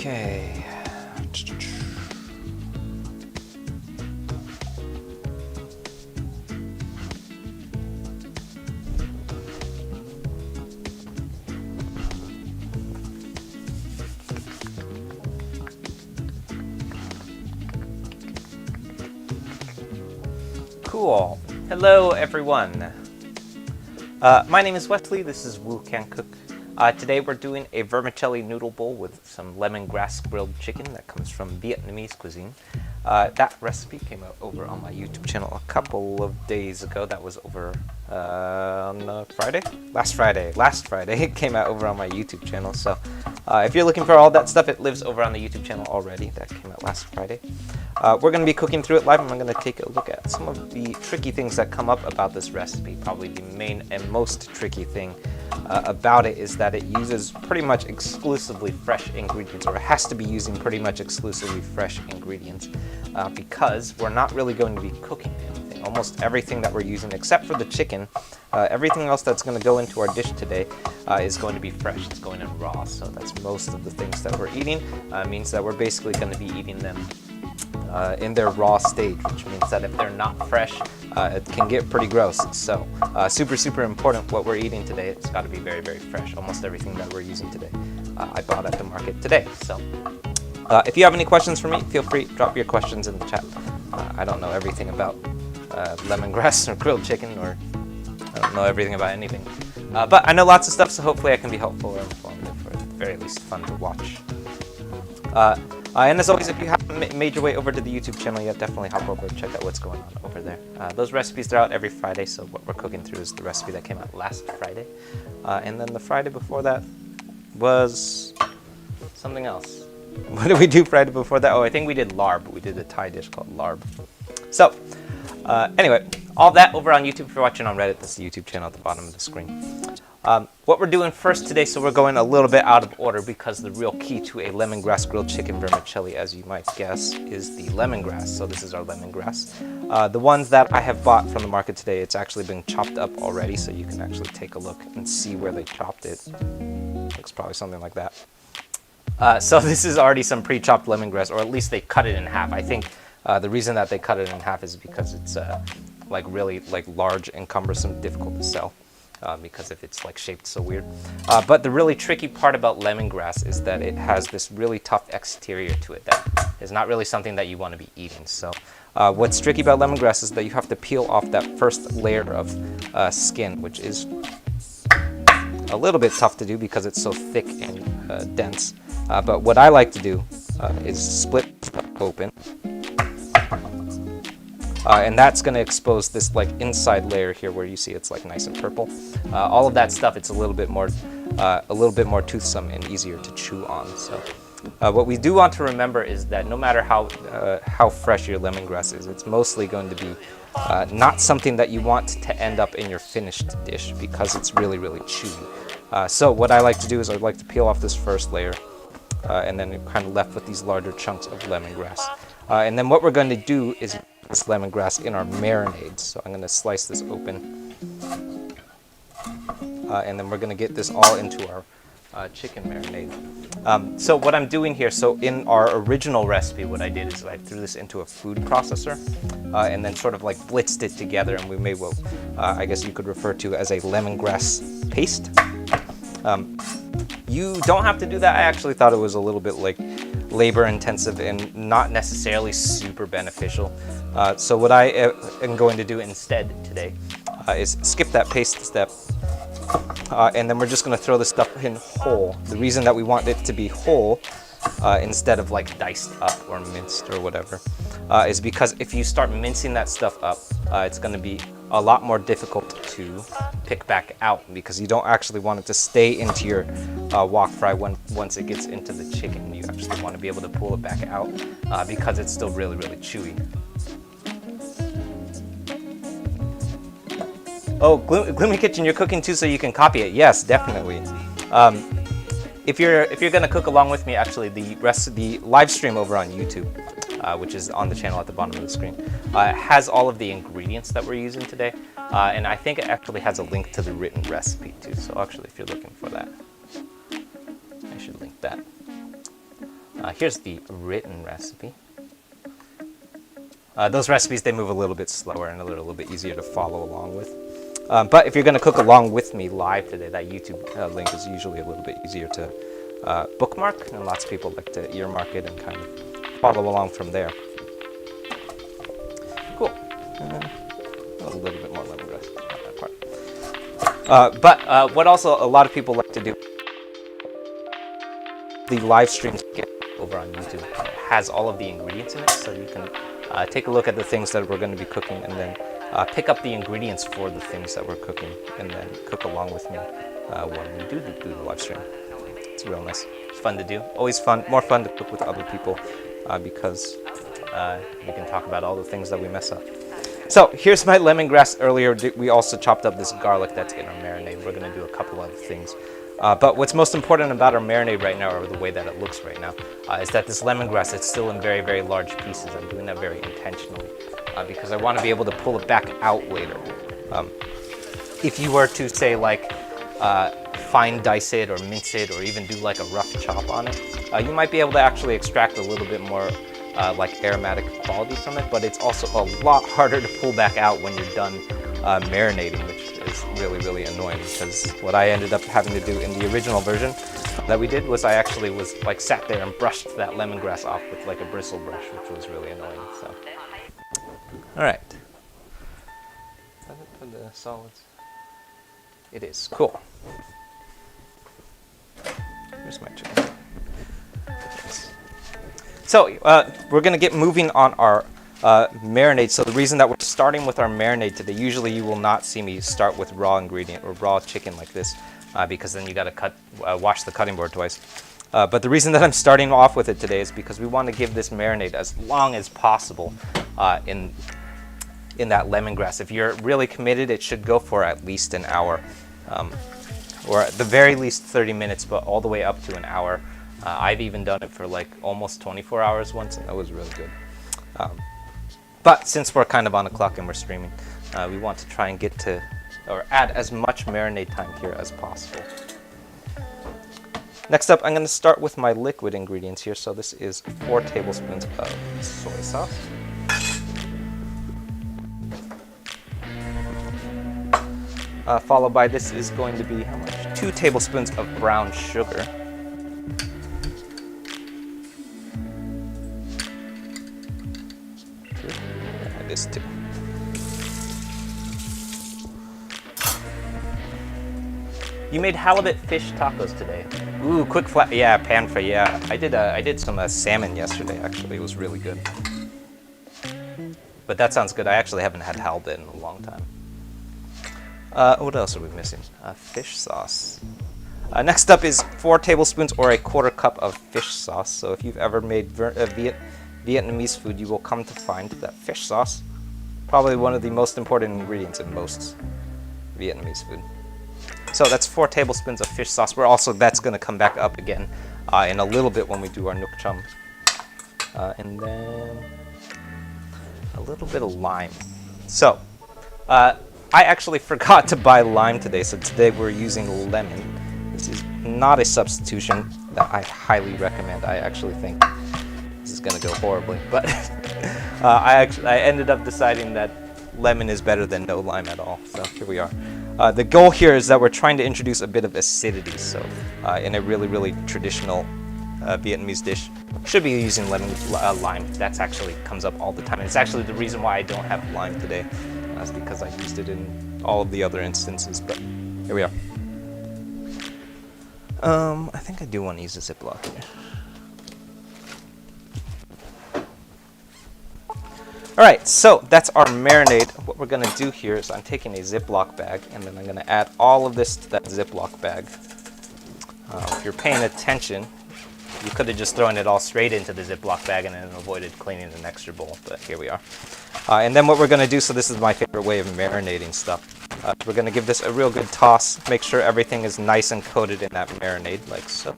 Okay. Cool. Hello, everyone. My name is Wesley. This is Woo Can Cook. Today we're doing a vermicelli noodle bowl with some lemongrass grilled chicken that comes from Vietnamese cuisine. That recipe came out over on my YouTube channel a couple of days ago. That was over on Friday? Last Friday it came out over on my YouTube channel. So if you're looking for all that stuff, it lives over on the YouTube channel already. That came out last Friday. We're going to be cooking through it live, and I'm going to take a look at some of the tricky things that come up about this recipe. Probably the main and most tricky thing about it is that it uses pretty much exclusively fresh ingredients, or it has to be using pretty much exclusively fresh ingredients, because we're not really going to be cooking anything. Almost everything that we're using, except for the chicken, everything else that's going to go into our dish today is going to be fresh. It's going in raw, so that's most of the things that we're eating. Means that we're basically going to be eating them in their raw stage, which means that if they're not fresh, it can get pretty gross. So super important what we're eating today. It's got to be very fresh. Almost everything that we're using today I bought at the market today. So if you have any questions for me, feel free, drop your questions in the chat. I don't know everything about lemongrass or grilled chicken, or I don't know everything about anything, but I know lots of stuff, so hopefully I can be helpful or informative, or at the very least fun to watch. And as always, if you haven't made your way over to the YouTube channel yet, definitely hop over and check out what's going on over there. Those recipes are out every Friday, so what we're cooking through is the recipe that came out last Friday. And then the Friday before that was something else. What did we do Friday before that? Oh, I think we did larb. We did a Thai dish called larb. So, anyway, all that over on YouTube. If you're watching on Reddit, that's the YouTube channel at the bottom of the screen. What we're doing first today, so we're going a little bit out of order, because the real key to a lemongrass grilled chicken vermicelli, as you might guess, is the lemongrass. So this is our lemongrass. The ones that I have bought from the market today, it's actually been chopped up already, so you can actually take a look and see where they chopped it. Looks probably something like that. So this is already some pre-chopped lemongrass, or at least they cut it in half. I think the reason that they cut it in half is because it's like really large and cumbersome, difficult to sell. Because if it's like shaped so weird. But the really tricky part about lemongrass is that it has this really tough exterior to it that is not really something that you want to be eating. So what's tricky about lemongrass is that you have to peel off that first layer of skin, which is a little bit tough to do because it's so thick and dense. But what I like to do is split open. And that's going to expose this like inside layer here, where you see it's like nice and purple. All of that stuff, it's a little bit more toothsome and easier to chew on. So what we do want to remember is that no matter how fresh your lemongrass is, it's mostly going to be not something that you want to end up in your finished dish, because it's really chewy. So what I like to do is I like to peel off this first layer, and then you're kind of left with these larger chunks of lemongrass. And then what we're going to do is this lemongrass in our marinade. So I'm going to slice this open, and then we're going to get this all into our chicken marinade. So what I'm doing here, so in our original recipe, what I did is I threw this into a food processor and then sort of like blitzed it together, and we made what I guess you could refer to as a lemongrass paste. You don't have to do that. I actually thought it was a little bit like labor intensive and not necessarily super beneficial. So what I am going to do instead today is skip that paste step. And then we're just going to throw this stuff in whole. The reason that we want it to be whole instead of like diced up or minced or whatever is because if you start mincing that stuff up, it's going to be a lot more difficult to pick back out because you don't actually want it to stay into your wok fry once it gets into the chicken. You actually want to be able to pull it back out because it's still really, really chewy. Oh, Gloomy Kitchen, you're cooking too, so you can copy it. Yes, definitely. If you're gonna cook along with me, actually, the live stream over on YouTube, which is on the channel at the bottom of the screen, has all of the ingredients that we're using today, and I think it actually has a link to the written recipe too. So actually, if you're looking for that, I should link that. Here's the written recipe. Those recipes, they move a little bit slower and a little bit easier to follow along with. But if you're going to cook along with me live today, that YouTube link is usually a little bit easier to bookmark, and lots of people like to earmark it and kind of follow along from there. Cool. A little bit more lemongrass, not that part. But what also a lot of people like to do, the live streams get over on YouTube has all of the ingredients in it, so you can take a look at the things that we're going to be cooking and then pick up the ingredients for the things that we're cooking and then cook along with me when we do the live stream. It's real nice. It's fun to do. Always fun. More fun to cook with other people because we can talk about all the things that we mess up. So here's my lemongrass. Earlier we also chopped up this garlic that's in our marinade. We're going to do a couple other things. But what's most important about our marinade right now, or the way that it looks right now, is that this lemongrass, it's still in very, very large pieces. I'm doing that very intentionally because I want to be able to pull it back out later. If you were to say like fine dice it or mince it or even do like a rough chop on it, you might be able to actually extract a little bit more like aromatic quality from it, but it's also a lot harder to pull back out when you're done marinating, which is really, really annoying because what I ended up having to do in the original version that we did was I actually was like sat there and brushed that lemongrass off with like a bristle brush, which was really annoying. So, all right. Is that it for the solids? It is. Cool. Here's my chicken. So we're gonna get moving on our marinade. So the reason that we're starting with our marinade today, usually you will not see me start with raw ingredient or raw chicken like this because then you got to wash the cutting board twice. But the reason that I'm starting off with it today is because we want to give this marinade as long as possible in that lemongrass. If you're really committed, it should go for at least an hour or at the very least 30 minutes, but all the way up to an hour. I've even done it for like almost 24 hours once, and that was really good. But since we're kind of on the clock and we're streaming, we want to try and get to, or add as much marinade time here as possible. Next up, I'm going to start with my liquid ingredients here. So this is 4 tablespoons of soy sauce. Followed by this is going to be how much? 2 tablespoons of brown sugar. This too. You made halibut fish tacos today. Ooh, quick flat. Yeah, pan fry. Yeah, I did some salmon yesterday. Actually, it was really good. But that sounds good. I actually haven't had halibut in a long time. What else are we missing? Fish sauce. Next up is 4 tablespoons or a 1/4 cup of fish sauce. So if you've ever made Vietnamese food, you will come to find that fish sauce, probably one of the most important ingredients in most Vietnamese food. So that's 4 tablespoons of fish sauce. That's going to come back up again in a little bit when we do our nuoc chum. And then a little bit of lime. So I actually forgot to buy lime today, so today we're using lemon. This is not a substitution. that I highly recommend. I actually think this is gonna go horribly, but I ended up deciding that lemon is better than no lime at all. So here we are. The goal here is that we're trying to introduce a bit of acidity. So in a really traditional Vietnamese dish, should be using lime. That's actually comes up all the time. And it's actually the reason why I don't have lime today. That's because I used it in all of the other instances. But here we are. I think I do want to use a Ziploc here. Alright, so that's our marinade. What we're going to do here is I'm taking a Ziploc bag and then I'm going to add all of this to that Ziploc bag. If you're paying attention, you could have just thrown it all straight into the Ziploc bag and then avoided cleaning an extra bowl, but here we are. And then what we're going to do, so this is my favorite way of marinating stuff. We're going to give this a real good toss, make sure everything is nice and coated in that marinade, like so.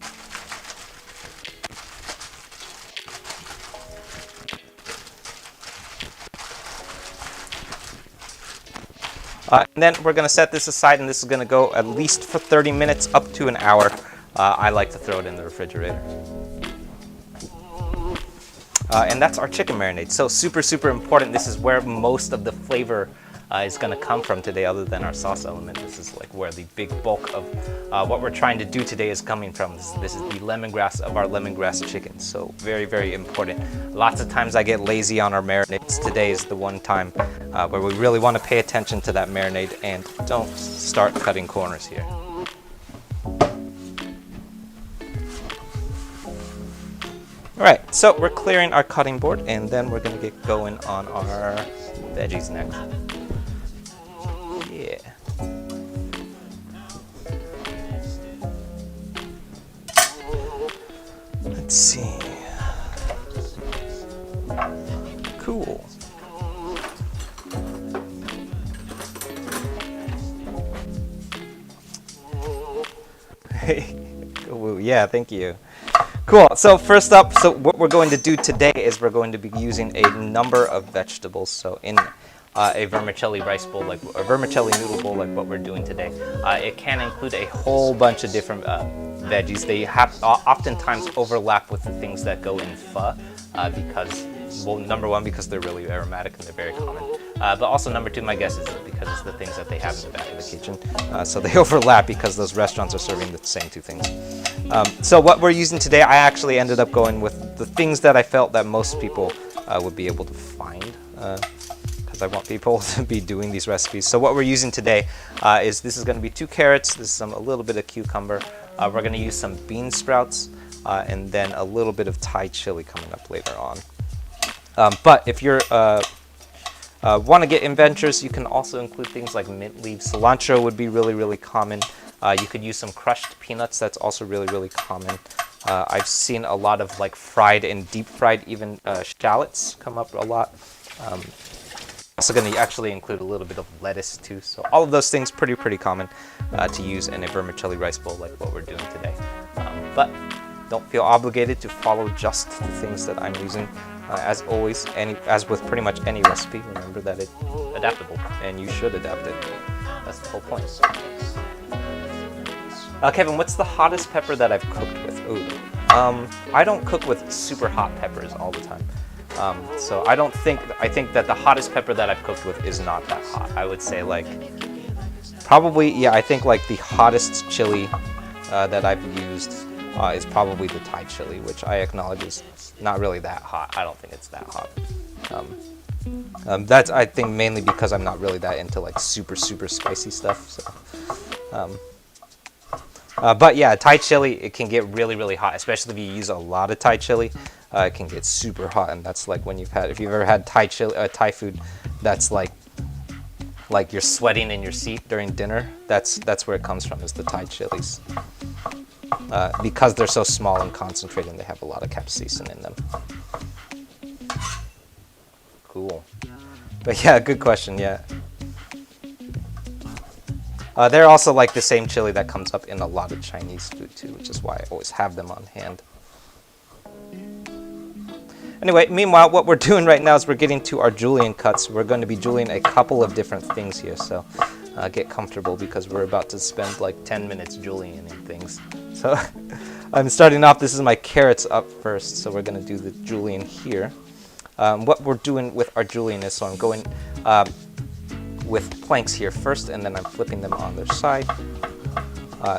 And then we're going to set this aside, and this is going to go at least for 30 minutes, up to an hour. I like to throw it in the refrigerator. And that's our chicken marinade. So super important. This is where most of the flavor is going to come from today, other than our sauce element. This is like where the big bulk of what we're trying to do today is coming from. This is the lemongrass of our lemongrass chicken. So very important. Lots of times I get lazy on our marinades. Today is the one time where we really want to pay attention to that marinade and don't start cutting corners here. Alright, so we're clearing our cutting board and then we're going to get going on our veggies next. Yeah. Let's see. Cool. Hey, yeah, thank you. Cool, so first up, so what we're going to do today is we're going to be using a number of vegetables. So in a vermicelli rice bowl, like a vermicelli noodle bowl, like what we're doing today, it can include a whole bunch of different veggies. They have oftentimes overlap with the things that go in pho because, well, number one, because they're really aromatic and they're very common. But also number two, my guess is because it's the things that they have in the back of the kitchen. So they overlap because those restaurants are serving the same two things. So what we're using today, I actually ended up going with the things that I felt that most people would be able to find, because I want people to be doing these recipes. So what we're using today is this is going to be 2 carrots, this is a little bit of cucumber, we're going to use some bean sprouts, and then a little bit of Thai chili coming up later on. But if you're want to get adventurous, you can also include things like mint leaves. Cilantro would be really common. You could use some crushed peanuts. That's also really common. I've seen a lot of like fried and deep fried even shallots come up a lot. Also going to actually include a little bit of lettuce too. So all of those things pretty common to use in a vermicelli rice bowl like what we're doing today. But don't feel obligated to follow just the things that I'm using. As always, as with pretty much any recipe, remember that it's adaptable and you should adapt it. That's the whole point. Kevin, what's the hottest pepper that I've cooked with? Ooh. I don't cook with super hot peppers all the time. So I think that the hottest pepper that I've cooked with is not that hot. I would say like, probably, yeah, I think like the hottest chili that I've used is probably the Thai chili, which I acknowledge is not really that hot. I don't think it's that hot. That's, I think, mainly because I'm not really that into like super spicy stuff. So. But yeah, Thai chili, it can get really hot, especially if you use a lot of Thai chili. It can get super hot, and that's like when if you've ever had Thai chili, Thai food, that's like you're sweating in your seat during dinner. That's where it comes from, is the Thai chilies. Because they're so small and concentrated, and they have a lot of capsaicin in them. Cool. But yeah, good question, yeah. They're also like the same chili that comes up in a lot of Chinese food too, which is why I always have them on hand. Anyway, meanwhile, what we're doing right now is we're getting to our Julian cuts. We're going to be julienne a couple of different things here, so get comfortable because we're about to spend like 10 minutes julienning things. So I'm starting off, this is my carrots up first, so we're going to do the julienne here. What we're doing with our julienne is, so I'm going with planks here first, and then I'm flipping them on their side,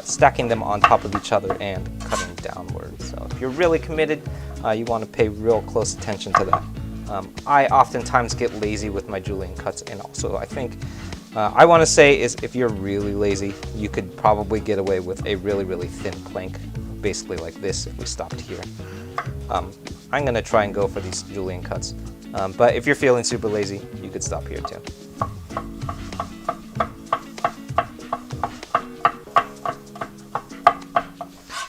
stacking them on top of each other and cutting downward. So if you're really committed, you want to pay real close attention to that. I oftentimes get lazy with my julienne cuts, and also I think I want to say is if you're really lazy, you could probably get away with a really thin plank, basically like this if we stopped here. I'm going to try and go for these julienne cuts, but if you're feeling super lazy, you could stop here too.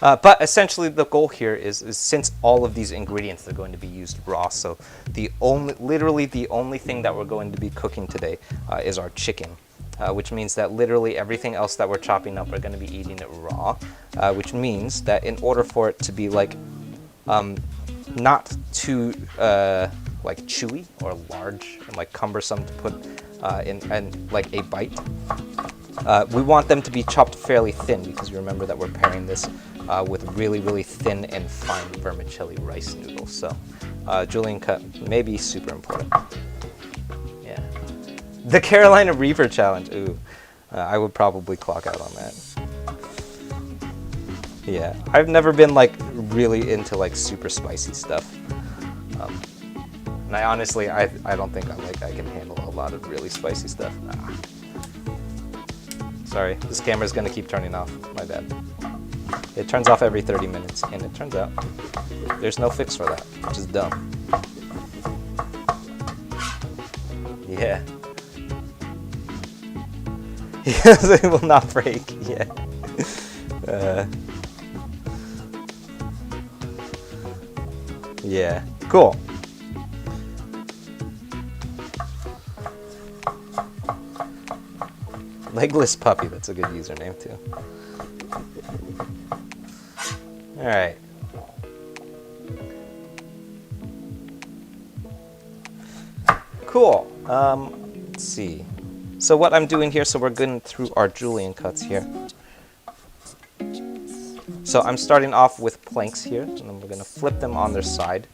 But essentially the goal here is since all of these ingredients are going to be used raw, so literally the only thing that we're going to be cooking today is our chicken, which means that literally everything else that we're chopping up, we're going to be eating it raw, which means that in order for it to be like not too like chewy or large and like cumbersome to put in like a bite, we want them to be chopped fairly thin, because you remember that we're pairing this with really thin and fine vermicelli rice noodles. So julienne cut may be super important. Yeah. The Carolina Reaper challenge. Ooh, I would probably clock out on that. Yeah, I've never been like really into like super spicy stuff. And I honestly, I don't think I can handle a lot of really spicy stuff. Sorry, this camera's gonna keep turning off. My bad. It turns off every 30 minutes, and it turns out there's no fix for that, which is dumb. Yeah. It will not break. Yeah. Yeah. Cool. Legless Puppy, that's a good username too. Alright. Cool. Let's see. So what I'm doing here, so we're going through our julienne cuts here. So I'm starting off with planks here, and then we're going to flip them on their side.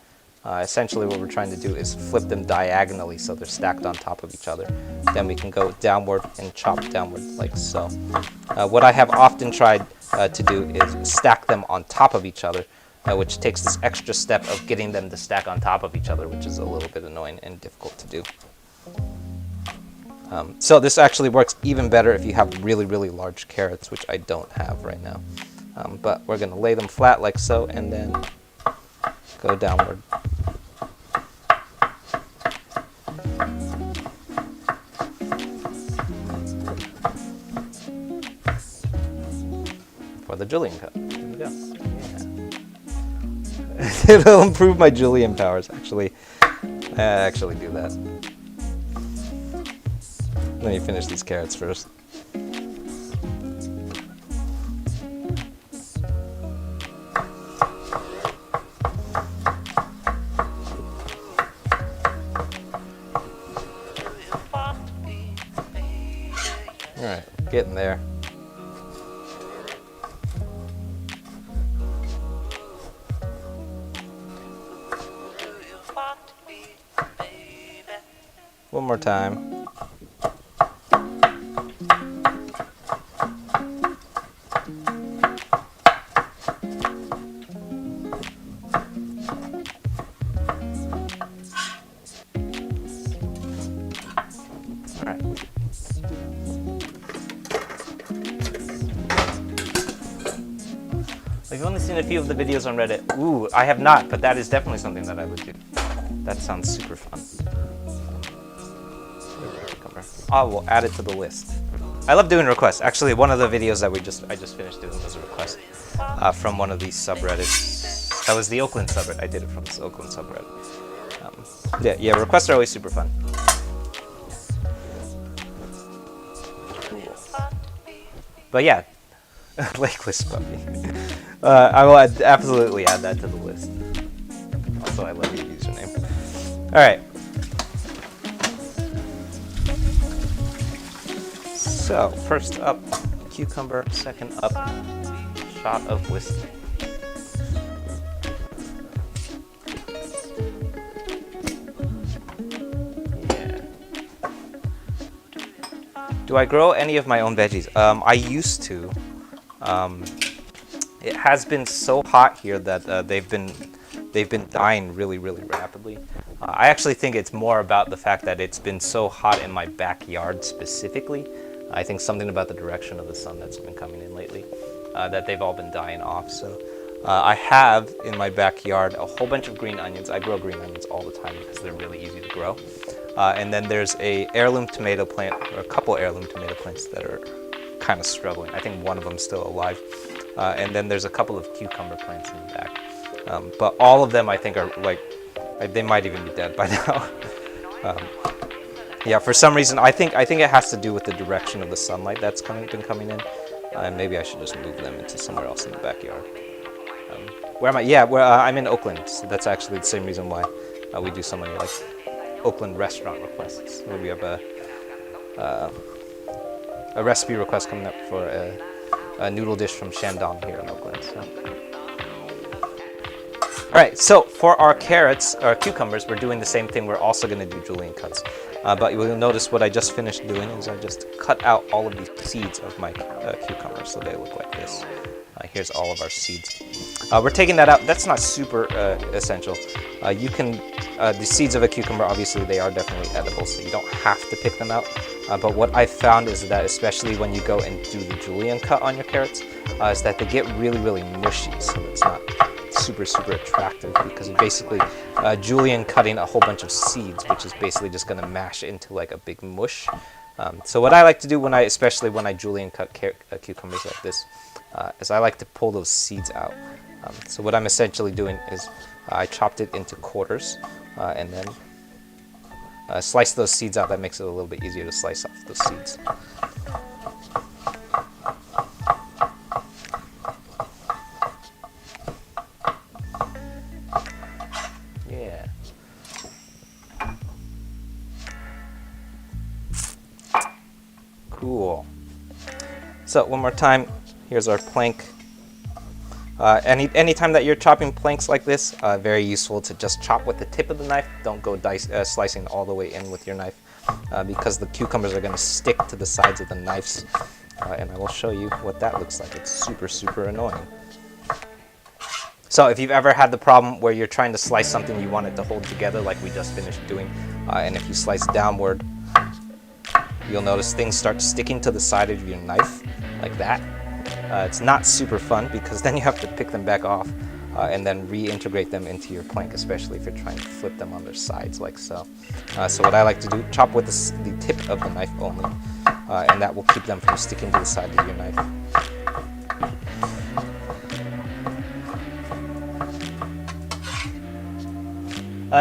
Essentially what we're trying to do is flip them diagonally so they're stacked on top of each other. Then we can go downward and chop downward like so. What I have often tried to do is stack them on top of each other, which takes this extra step of getting them to stack on top of each other, which is a little bit annoying and difficult to do. So this actually works even better if you have really large carrots, which I don't have right now. But we're going to lay them flat like so, and then go downward. For the julienne cut. Here we go. Yeah. It'll improve my julienne powers. Actually, I actually do that. Let me finish these carrots first. Alright, getting there. One more time. Alright. I've only seen a few of the videos on Reddit. Ooh, I have not, but that is definitely something that I would do. That sounds super fun. I will add it to the list. I love doing requests. Actually, one of the videos that I just finished doing was a request from one of these subreddits. That was the Oakland subreddit. I did it from this Oakland subreddit. Yeah, requests are always super fun. But yeah, Legless Puppy. I will absolutely add that to the list. Also, I love your username. All right. So, first up, cucumber. Second up, shot of whiskey. Do I grow any of my own veggies? I used to. It has been so hot here that they've been dying really, really rapidly. I actually think it's more about the fact that it's been so hot in my backyard specifically. I think something about the direction of the sun that's been coming in lately, that they've all been dying off. So I have in my backyard a whole bunch of green onions. I grow green onions all the time because they're really easy to grow. And then there's a heirloom tomato plant, or a couple heirloom tomato plants that are kind of struggling. I think one of them's still alive. And then there's a couple of cucumber plants in the back. But all of them I think are like, they might even be dead by now. Yeah, for some reason, I think it has to do with the direction of the sunlight that's been coming in. And maybe I should just move them into somewhere else in the backyard. Where am I? Yeah, I'm in Oakland. So that's actually the same reason why we do so many like Oakland restaurant requests. We have a recipe request coming up for a noodle dish from Shandong here in Oakland. So. All right, so for our carrots, or cucumbers, we're doing the same thing. We're also going to do Julian cuts. But you'll notice what I just finished doing is I just cut out all of the seeds of my cucumbers, so they look like this. Here's all of our seeds. We're taking that out. That's not super essential. The seeds of a cucumber, obviously, they are definitely edible, so you don't have to pick them out. But what I've found is that, especially when you go and do the Julian cut on your carrots, is that they get really, really mushy, so it's not super, super attractive because basically Julian cutting a whole bunch of seeds, which is basically just going to mash into like a big mush. So what I like to do especially when I Julian cut cucumbers like this, is I like to pull those seeds out. So what I'm essentially doing is I chopped it into quarters and then slice those seeds out. That makes it a little bit easier to slice off those seeds. Yeah. Cool. So one more time, here's our plank. Anytime that you're chopping planks like this, very useful to just chop with the tip of the knife. Don't go slicing all the way in with your knife because the cucumbers are going to stick to the sides of the knives. And I will show you what that looks like. It's super, super annoying. So if you've ever had the problem where you're trying to slice something you want it to hold together like we just finished doing, and if you slice downward, you'll notice things start sticking to the side of your knife like that. It's not super fun because then you have to pick them back off and then reintegrate them into your plank, especially if you're trying to flip them on their sides like so. So what I like to do, chop with the tip of the knife only, and that will keep them from sticking to the side of your knife.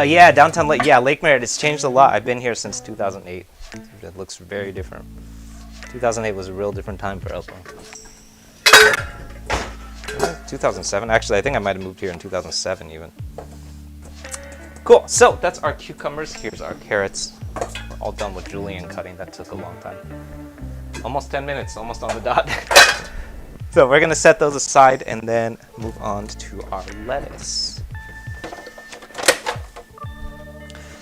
Yeah, downtown Lake. Yeah, Lake Merritt. It's changed a lot. I've been here since 2008. It looks very different. 2008 was a real different time for Oakland. 2007. Actually, I think I might have moved here in 2007 even. Cool. So that's our cucumbers. Here's our carrots. All done with Julian cutting. That took a long time. Almost 10 minutes. Almost on the dot. So we're going to set those aside and then move on to our lettuce.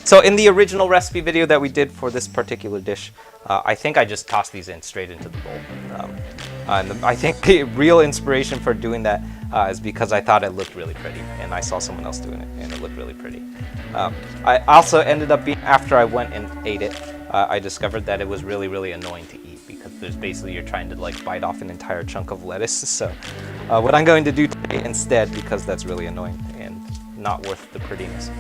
So in the original recipe video that we did for this particular dish, I think I just tossed these in straight into the bowl. And I think the real inspiration for doing that is because I thought it looked really pretty, and I saw someone else doing it, and it looked really pretty. I also ended up being, after I went and ate it, I discovered that it was really, really annoying to eat because there's basically you're trying to like bite off an entire chunk of lettuce. So what I'm going to do today instead, because that's really annoying and not worth the prettiness,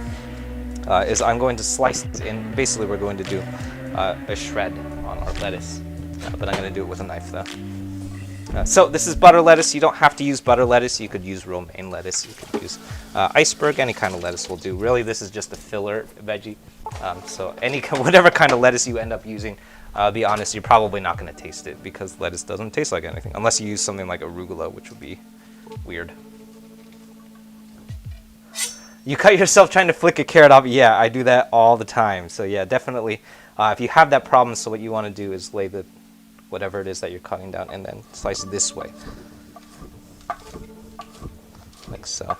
is I'm going to slice these in. Basically, we're going to do a shred on our lettuce, but I'm going to do it with a knife though. So this is butter lettuce. You don't have to use butter lettuce. You could use romaine lettuce. You could use iceberg. Any kind of lettuce will do. Really, this is just a filler veggie. So whatever kind of lettuce you end up using, I'll be honest, you're probably not going to taste it because lettuce doesn't taste like anything, unless you use something like arugula, which would be weird. You cut yourself trying to flick a carrot off. Yeah, I do that all the time. So yeah, definitely, if you have that problem, so what you want to do is lay the whatever it is that you're cutting down and then slice it this way, like so,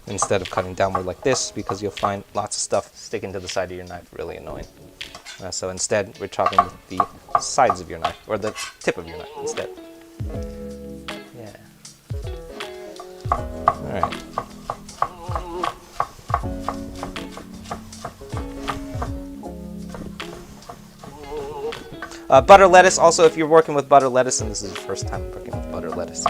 instead of cutting downward like this, because you'll find lots of stuff sticking to the side of your knife really annoying. So instead, we're chopping with the sides of your knife, or the tip of your knife instead. Yeah. All right. Butter lettuce, also if you're working with butter lettuce, and this is your first time working with butter lettuce,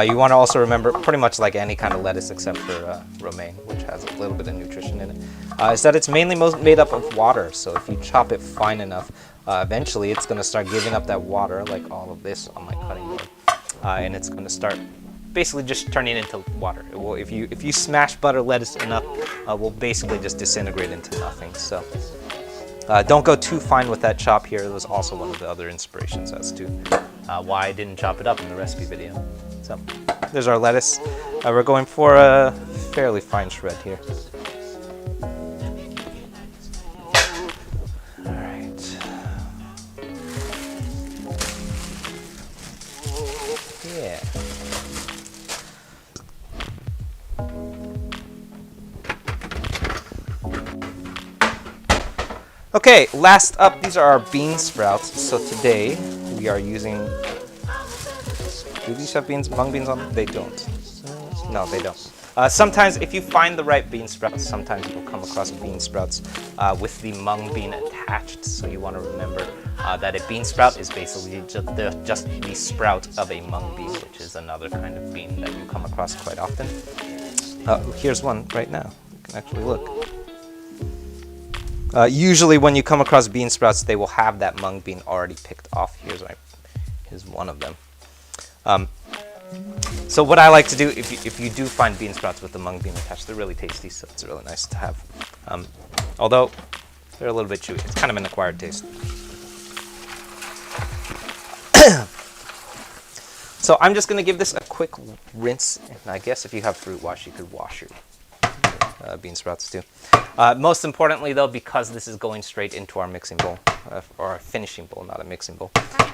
you want to also remember, pretty much like any kind of lettuce except for romaine, which has a little bit of nutrition in it, is that it's mainly made up of water. So if you chop it fine enough, eventually it's going to start giving up that water, like all of this on my cutting board, and it's going to start basically just turning into water. It will, if you smash butter lettuce enough, will basically just disintegrate into nothing. So don't go too fine with that chop here. It was also one of the other inspirations as to why I didn't chop it up in the recipe video. So there's our lettuce. We're going for a fairly fine shred here. All right. Yeah. Okay, last up, these are our bean sprouts. So today we are using, do these have beans, mung beans on them? They don't. No, they don't. Sometimes if you find the right bean sprouts, sometimes you'll come across bean sprouts with the mung bean attached. So you want to remember that a bean sprout is basically just the sprout of a mung bean, which is another kind of bean that you come across quite often. Here's one right now. You can actually look. Usually when you come across bean sprouts, they will have that mung bean already picked off. Here's one of them. So what I like to do, if you do find bean sprouts with the mung bean attached, they're really tasty, so it's really nice to have. Although they're a little bit chewy. It's kind of an acquired taste. So I'm just going to give this a quick rinse, and I guess if you have fruit wash, you could wash your bean sprouts too. Most importantly though, because this is going straight into our mixing bowl, or our finishing bowl, not a mixing bowl,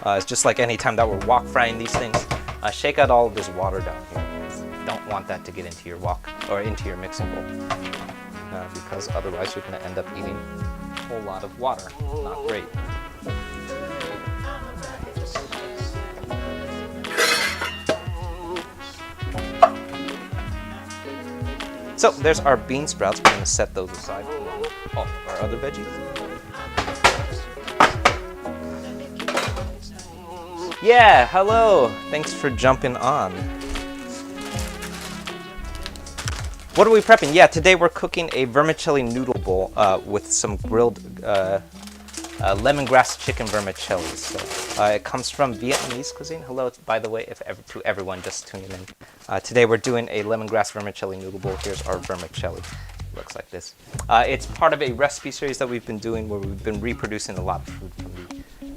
it's just like any time that we're wok frying these things, shake out all of this water down here. You don't want that to get into your wok, or into your mixing bowl, because otherwise you're going to end up eating a whole lot of water. Not great. So there's our bean sprouts. We're going to set those aside for all of our other veggies. Yeah, hello. Thanks for jumping on. What are we prepping? Yeah, today we're cooking a vermicelli noodle bowl with some grilled lemongrass chicken vermicelli. So it comes from Vietnamese cuisine. Hello, by the way, to everyone just tuning in. Today we're doing a lemongrass vermicelli noodle bowl. Here's our vermicelli. It looks like this. It's part of a recipe series that we've been doing where we've been reproducing a lot of food from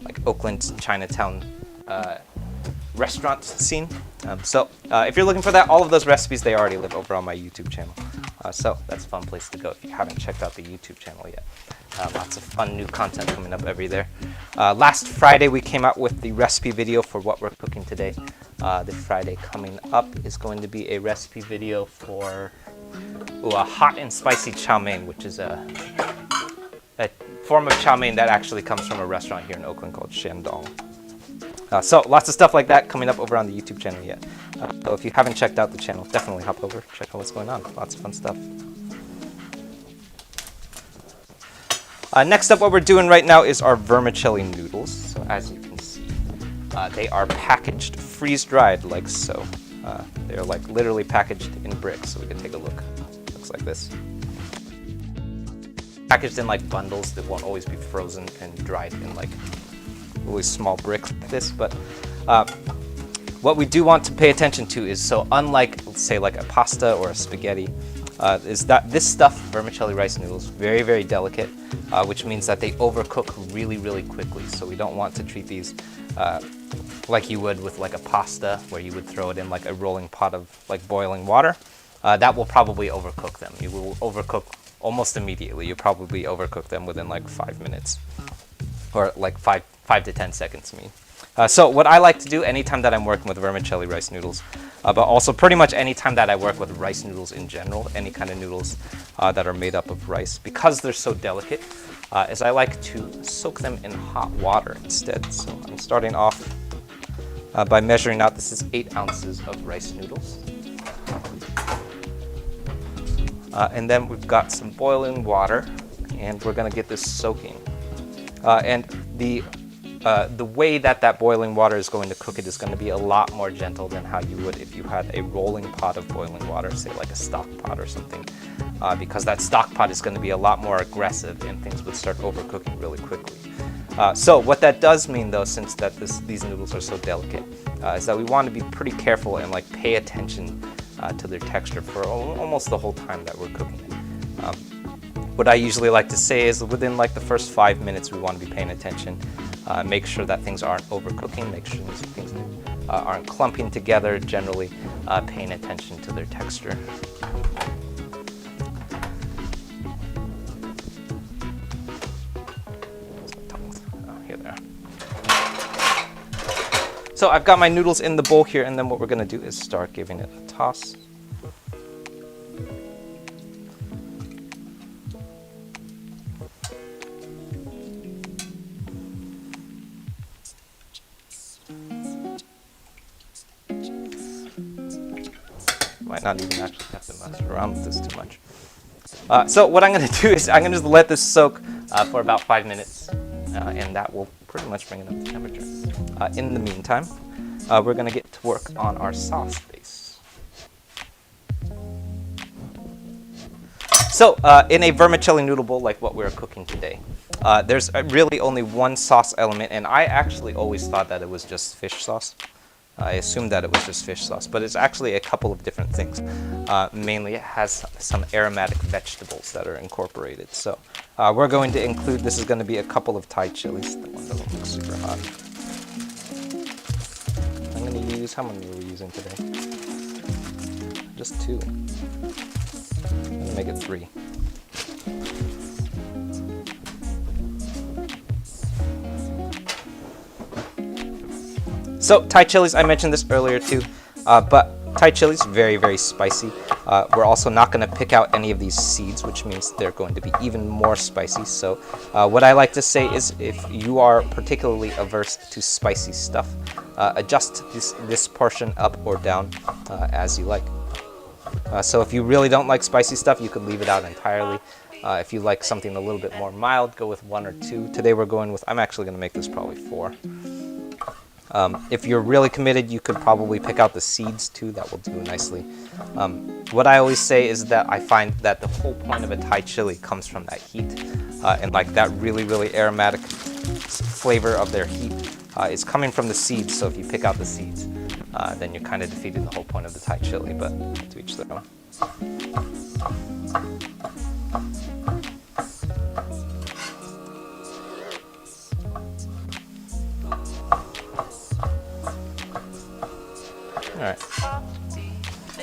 the Oakland, Chinatown restaurant scene. So if you're looking for that, all of those recipes, they already live over on my YouTube channel. So that's a fun place to go if you haven't checked out the YouTube channel yet. Lots of fun new content coming up every there. Last Friday we came out with the recipe video for what we're cooking today. The Friday coming up is going to be a recipe video for a hot and spicy chow mein, which is a form of chow mein that actually comes from a restaurant here in Oakland called Shandong. So lots of stuff like that coming up over on the YouTube channel yet. So if you haven't checked out the channel, definitely hop over, check out what's going on. Lots of fun stuff. Next up, what we're doing right now is our vermicelli noodles. So as you can see, they are packaged freeze-dried like so. They're like literally packaged in bricks, so we can take a look. Looks like this. Packaged in like bundles that won't always be frozen and dried in like really small bricks like this. But what we do want to pay attention to is, so unlike, let's say, like a pasta or a spaghetti, is that this stuff, vermicelli rice noodles, very, very delicate, which means that they overcook really, really quickly. So we don't want to treat these like you would with like a pasta, where you would throw it in like a rolling pot of like boiling water. That will probably overcook them. You will overcook almost immediately. You'll probably overcook them within like 5 minutes, or like 5 to 10 seconds, I mean. So what I like to do anytime that I'm working with vermicelli rice noodles, but also pretty much anytime that I work with rice noodles in general, any kind of noodles that are made up of rice, because they're so delicate, is I like to soak them in hot water instead. So I'm starting off by measuring out. This is 8 ounces of rice noodles. And then we've got some boiling water, and we're going to get this soaking. And the way that boiling water is going to cook it is going to be a lot more gentle than how you would if you had a rolling pot of boiling water, say like a stock pot or something, because that stock pot is going to be a lot more aggressive and things would start overcooking really quickly. So what that does mean, though, since that these noodles are so delicate, is that we want to be pretty careful and like pay attention to their texture for almost the whole time that we're cooking it. What I usually like to say is within like the first 5 minutes we want to be paying attention. Make sure that things aren't overcooking, make sure things aren't clumping together, generally paying attention to their texture. Here they are. So I've got my noodles in the bowl here, and then what we're going to do is start giving it a toss. Might not even actually have to mess around with this too much. So what I'm going to do is I'm going to just let this soak for about 5 minutes, and that will pretty much bring it up to temperature. In the meantime, we're going to get to work on our sauce base. So in a vermicelli noodle bowl like what we're cooking today, there's really only one sauce element, and I actually always thought that it was just fish sauce. I assumed that it was just fish sauce, but it's actually a couple of different things. Mainly it has some aromatic vegetables that are incorporated. So we're going to include, this is going to be a couple of Thai chilies. That one doesn't look super hot. I'm going to use, how many are we using today? Just 2. I'm going to make it 3. So Thai chilies, I mentioned this earlier too, but Thai chilies, very, very spicy. We're also not going to pick out any of these seeds, which means they're going to be even more spicy. So what I like to say is if you are particularly averse to spicy stuff, adjust this portion up or down as you like. So if you really don't like spicy stuff, you could leave it out entirely. If you like something a little bit more mild, go with 1 or 2. Today we're going with, I'm actually going to make this probably 4. If you're really committed, you could probably pick out the seeds too. That will do nicely. What I always say is that I find that the whole point of a Thai chili comes from that heat, and like that really, really aromatic flavor of their heat is coming from the seeds. So if you pick out the seeds, then you're kind of defeating the whole point of the Thai chili, but to each their own. All right.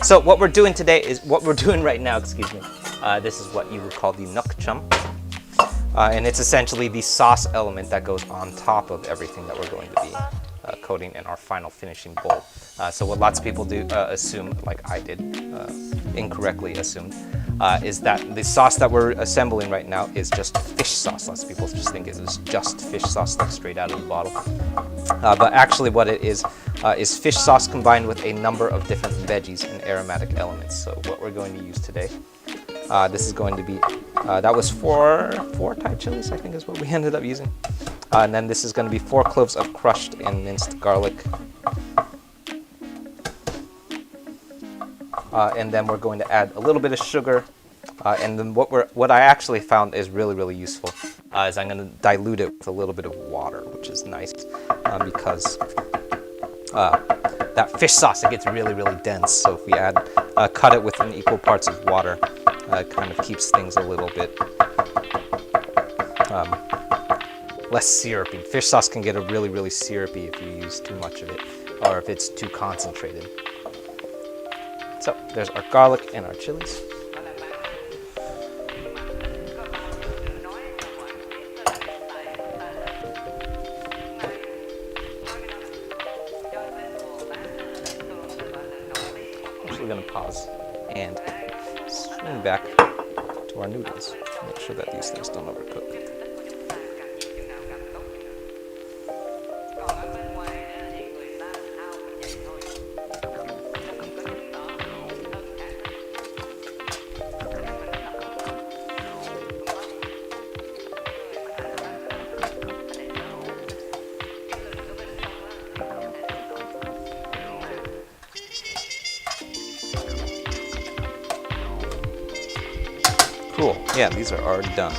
So what we're doing today is, what we're doing right now, excuse me, this is what you would call the nok chum. And it's essentially the sauce element that goes on top of everything that we're going to be coating in our final finishing bowl. So what lots of people do assume, like I did, incorrectly assumed, is that the sauce that we're assembling right now is just fish sauce. Lots of people just think it is just fish sauce, like straight out of the bottle. But actually what it is fish sauce combined with a number of different veggies and aromatic elements. So what we're going to use today, this is going to be, that was four Thai chilies, I think is what we ended up using. And then this is going to be 4 cloves of crushed and minced garlic. And then we're going to add a little bit of sugar. And then what I actually found is really, really useful is I'm going to dilute it with a little bit of water, which is nice because that fish sauce, it gets really, really dense. So if we cut it with equal parts of water, it kind of keeps things a little bit less syrupy. Fish sauce can get really, really syrupy if you use too much of it or if it's too concentrated. So there's our garlic and our chilies. I'm actually going to pause and swing back to our noodles. Make sure that these things don't overcook. Yeah, these are already done.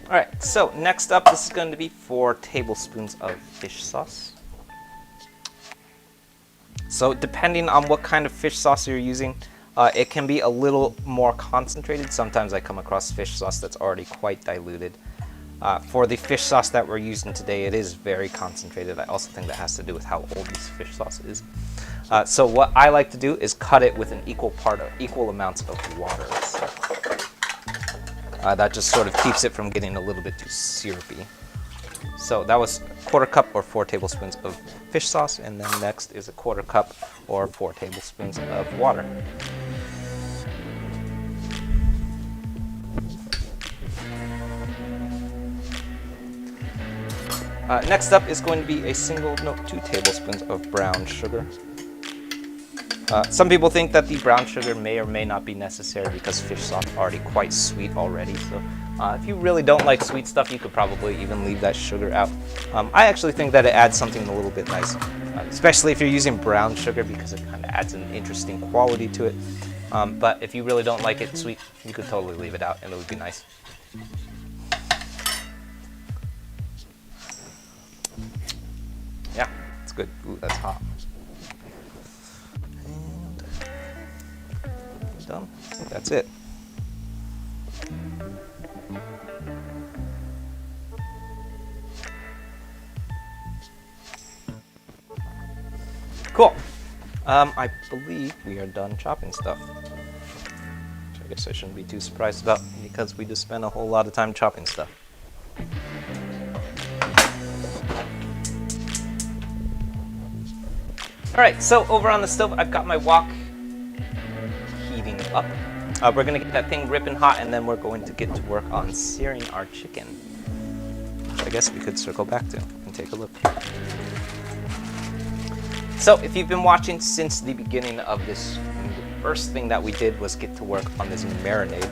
Alright, so next up, this is going to be 4 tablespoons of fish sauce. So depending on what kind of fish sauce you're using, it can be a little more concentrated. Sometimes I come across fish sauce that's already quite diluted. For the fish sauce that we're using today, it is very concentrated. I also think that has to do with how old this fish sauce is. So what I like to do is cut it with an equal amounts of water. So, that just sort of keeps it from getting a little bit too syrupy. So that was 1/4 cup or 4 tablespoons of fish sauce, and then next is a 1/4 cup or 4 tablespoons of water. Next up is going to be 2 tablespoons of brown sugar. Some people think that the brown sugar may or may not be necessary because fish sauce is already quite sweet already. So if you really don't like sweet stuff, you could probably even leave that sugar out. I actually think that it adds something a little bit nice, especially if you're using brown sugar, because it kind of adds an interesting quality to it. But if you really don't like it sweet, you could totally leave it out and it would be nice. Yeah, it's good. Ooh, that's hot. Done. I think that's it. Cool. I believe we are done chopping stuff. Which I guess I shouldn't be too surprised about, because we just spent a whole lot of time chopping stuff. Alright, so over on the stove, I've got my wok heating up. We're going to get that thing ripping hot, and then we're going to get to work on searing our chicken, which I guess we could circle back to and take a look. So if you've been watching since the beginning of this, the first thing that we did was get to work on this marinade,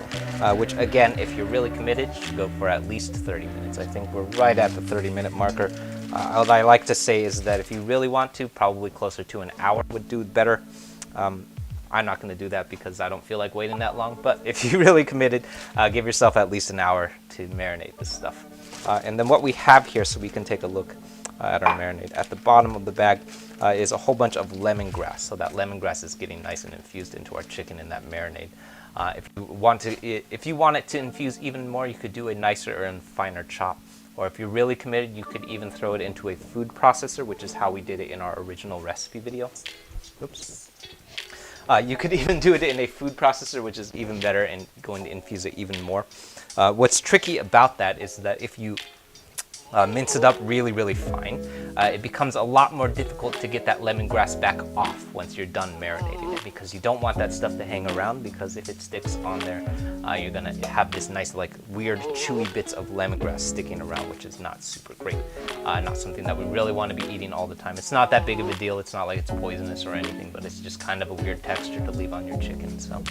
which again, if you're really committed, you should go for at least 30 minutes. I think we're right at the 30-minute marker. What I like to say is that if you really want to, probably closer to an hour would do better. I'm not going to do that because I don't feel like waiting that long, but if you're really committed, give yourself at least an hour to marinate this stuff. And then what we have here, so we can take a look at our marinade, at the bottom of the bag is a whole bunch of lemongrass. So that lemongrass is getting nice and infused into our chicken in that marinade. If you want it to infuse even more, you could do a nicer and finer chop. Or if you're really committed, you could even throw it into a food processor, which is how we did it in our original recipe video. Oops. You could even do it in a food processor, which is even better and going to infuse it even more. What's tricky about that is that if you mince it up really, really fine, it becomes a lot more difficult to get that lemongrass back off once you're done marinating it, because you don't want that stuff to hang around, because if it sticks on there, you're gonna have this nice, like, weird chewy bits of lemongrass sticking around, which is not super great. Not something that we really want to be eating all the time. It's not that big of a deal. It's not like it's poisonous or anything, but it's just kind of a weird texture to leave on your chicken. So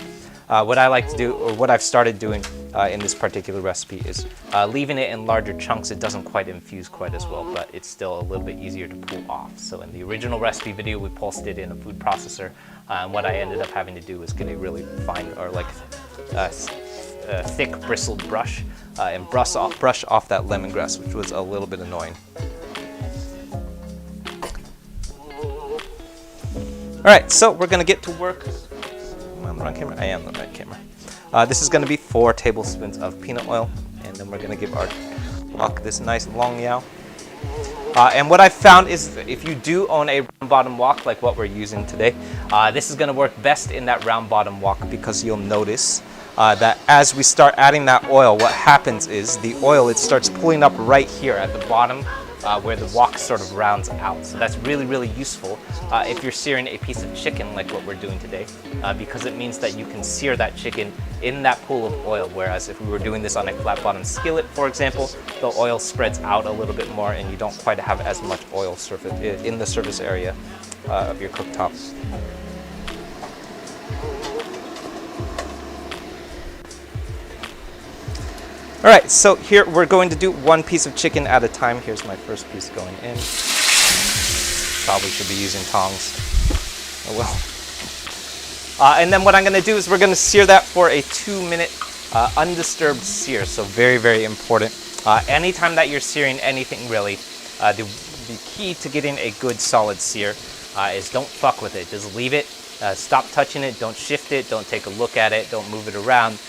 what I like to do, or what I've started doing in this particular recipe, is leaving it in larger chunks. It doesn't quite infuse quite as well, but it's still a little bit easier to pull off. So in the original recipe video, we pulsed it in a food processor, and what I ended up having to do was get a really fine, or like thick bristled brush and brush off that lemongrass, which was a little bit annoying. All right, so we're gonna get to work. Am I on the right camera? I am on the right camera. This is gonna be 4 tablespoons of peanut oil, and then we're gonna give our wok this nice long yaw. And what I've found is that if you do own a round bottom wok like what we're using today, this is gonna work best in that round bottom wok, because you'll notice that as we start adding that oil, what happens is the oil, it starts pulling up right here at the bottom where the wok sort of rounds out. So that's really, really useful if you're searing a piece of chicken like what we're doing today, because it means that you can sear that chicken in that pool of oil, whereas if we were doing this on a flat bottom skillet, for example, the oil spreads out a little bit more and you don't quite have as much oil surface in the surface area of your cooktop. All right, so here we're going to do one piece of chicken at a time. Here's my first piece going in. Probably should be using tongs. Oh well. And then what I'm going to do is we're going to sear that for a 2-minute undisturbed sear. So very, very important. Anytime that you're searing anything, really, the key to getting a good solid sear is don't fuck with it. Just leave it. Stop touching it. Don't shift it. Don't take a look at it. Don't move it around.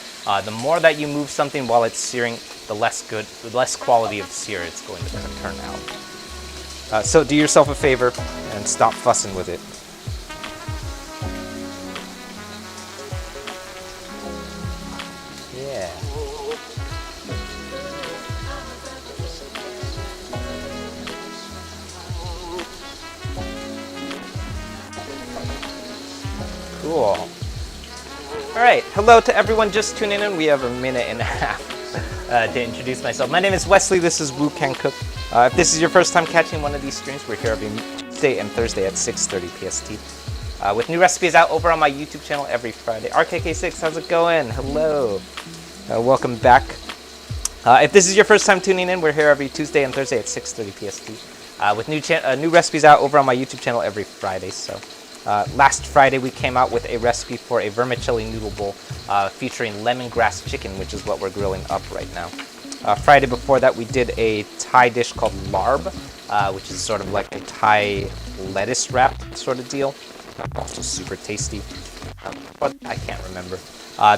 The more that you move something while it's searing, the less quality of sear it's going to turn out. So do yourself a favor and stop fussing with it. Yeah. Cool. All right, hello to everyone just tuning in. We have a minute and a half to introduce myself. My name is Wesley. This is Wu Can Cook. If this is your first time catching one of these streams, we're here every Tuesday and Thursday at 6:30 PST. With new recipes out over on my YouTube channel every Friday. RKK6, how's it going? Hello. Welcome back. If this is your first time tuning in, we're here every Tuesday and Thursday at 6:30 PST. With new recipes out over on my YouTube channel every Friday. So. Last Friday we came out with a recipe for a vermicelli noodle bowl featuring lemongrass chicken, which is what we're grilling up right now. Friday before that we did a Thai dish called larb, which is sort of like a Thai lettuce wrap sort of deal. Also super tasty, but I can't remember.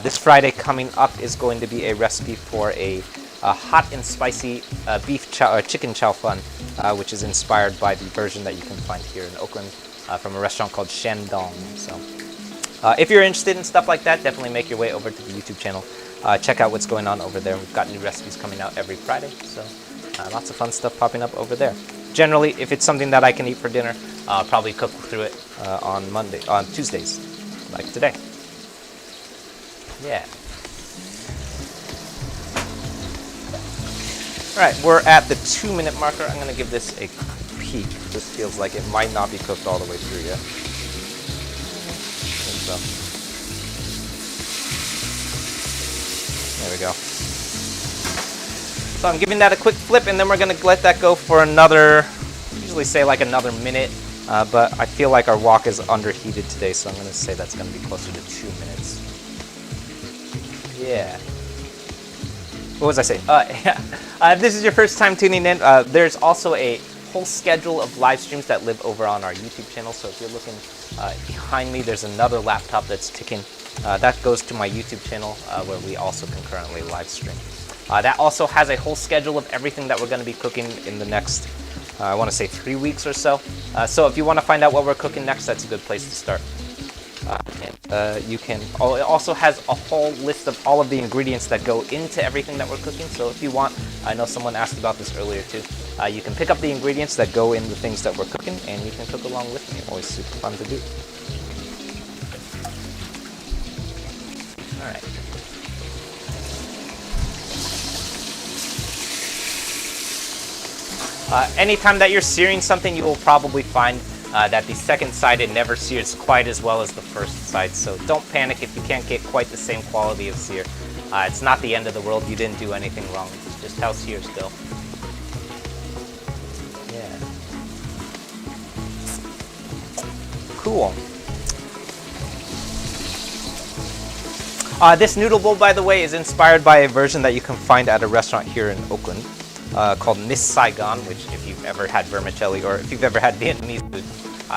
This Friday coming up is going to be a recipe for a hot and spicy chicken chow fun, which is inspired by the version that you can find here in Oakland. From a restaurant called Shandong. So if you're interested in stuff like that, definitely make your way over to the YouTube channel. Check out what's going on over there. We've got new recipes coming out every Friday, so lots of fun stuff popping up over there. Generally, if it's something that I can eat for dinner, I'll probably cook through it on Tuesdays, like today. Yeah. All right, we're at the 2-minute marker. I'm gonna give this a peak. This feels like it might not be cooked all the way through yet. So. There we go. So I'm giving that a quick flip, and then we're gonna let that go for another, usually say like another minute, but I feel like our wok is underheated today, so I'm gonna say that's gonna be closer to 2 minutes. Yeah. What was I saying? Yeah. If this is your first time tuning in, there's also a whole schedule of live streams that live over on our YouTube channel. So if you're looking behind me, there's another laptop that's ticking. That goes to my YouTube channel where we also concurrently live stream. That also has a whole schedule of everything that we're going to be cooking in the next, I want to say 3 weeks or so. So if you want to find out what we're cooking next, that's a good place to start. It also has a whole list of all of the ingredients that go into everything that we're cooking. So if you want, I know someone asked about this earlier too, you can pick up the ingredients that go in the things that we're cooking and you can cook along with me. Always super fun to do. All right. Anytime that you're searing something, you will probably find that the second side, it never sears quite as well as the first side. So don't panic if you can't get quite the same quality of sear. It's not the end of the world. You didn't do anything wrong. It's just how sears go. Yeah. Cool. This noodle bowl, by the way, is inspired by a version that you can find at a restaurant here in Oakland called Miss Saigon, which if you've ever had vermicelli or if you've ever had Vietnamese food,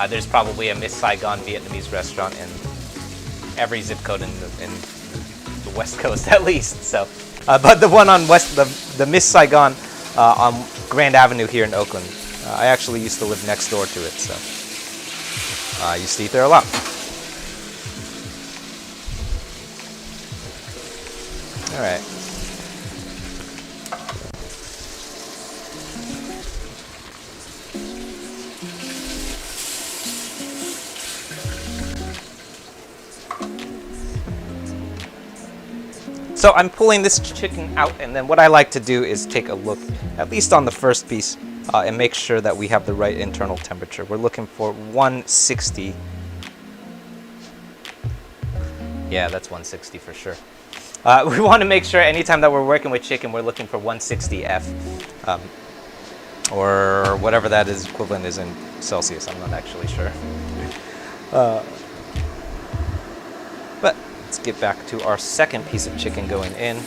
there's probably a Miss Saigon Vietnamese restaurant in every zip code in the West Coast at least. So, but the one on the Miss Saigon on Grand Avenue here in Oakland, I actually used to live next door to it, so I used to eat there a lot. All right. So I'm pulling this chicken out, and then what I like to do is take a look, at least on the first piece, and make sure that we have the right internal temperature. We're looking for 160. Yeah, that's 160 for sure. We want to make sure anytime that we're working with chicken, we're looking for 160 F, or whatever that is equivalent is in Celsius. I'm not actually sure. But let's get back to our second piece of chicken going in. It's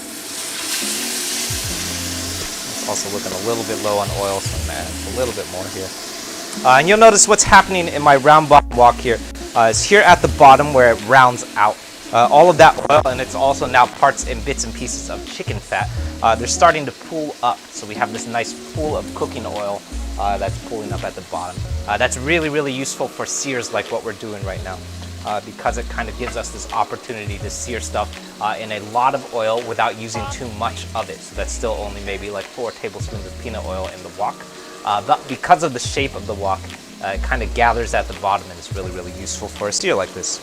also looking a little bit low on oil, so I'm going to add a little bit more here. And you'll notice what's happening in my round bottom wok here is here at the bottom where it rounds out. All of that oil, and it's also now parts and bits and pieces of chicken fat, they're starting to pool up. So we have this nice pool of cooking oil that's pooling up at the bottom. That's really, really useful for sears like what we're doing right now, because it kind of gives us this opportunity to sear stuff in a lot of oil without using too much of it. So that's still only maybe like 4 tablespoons of peanut oil in the wok. But because of the shape of the wok, it kind of gathers at the bottom, and it's really, really useful for a sear like this.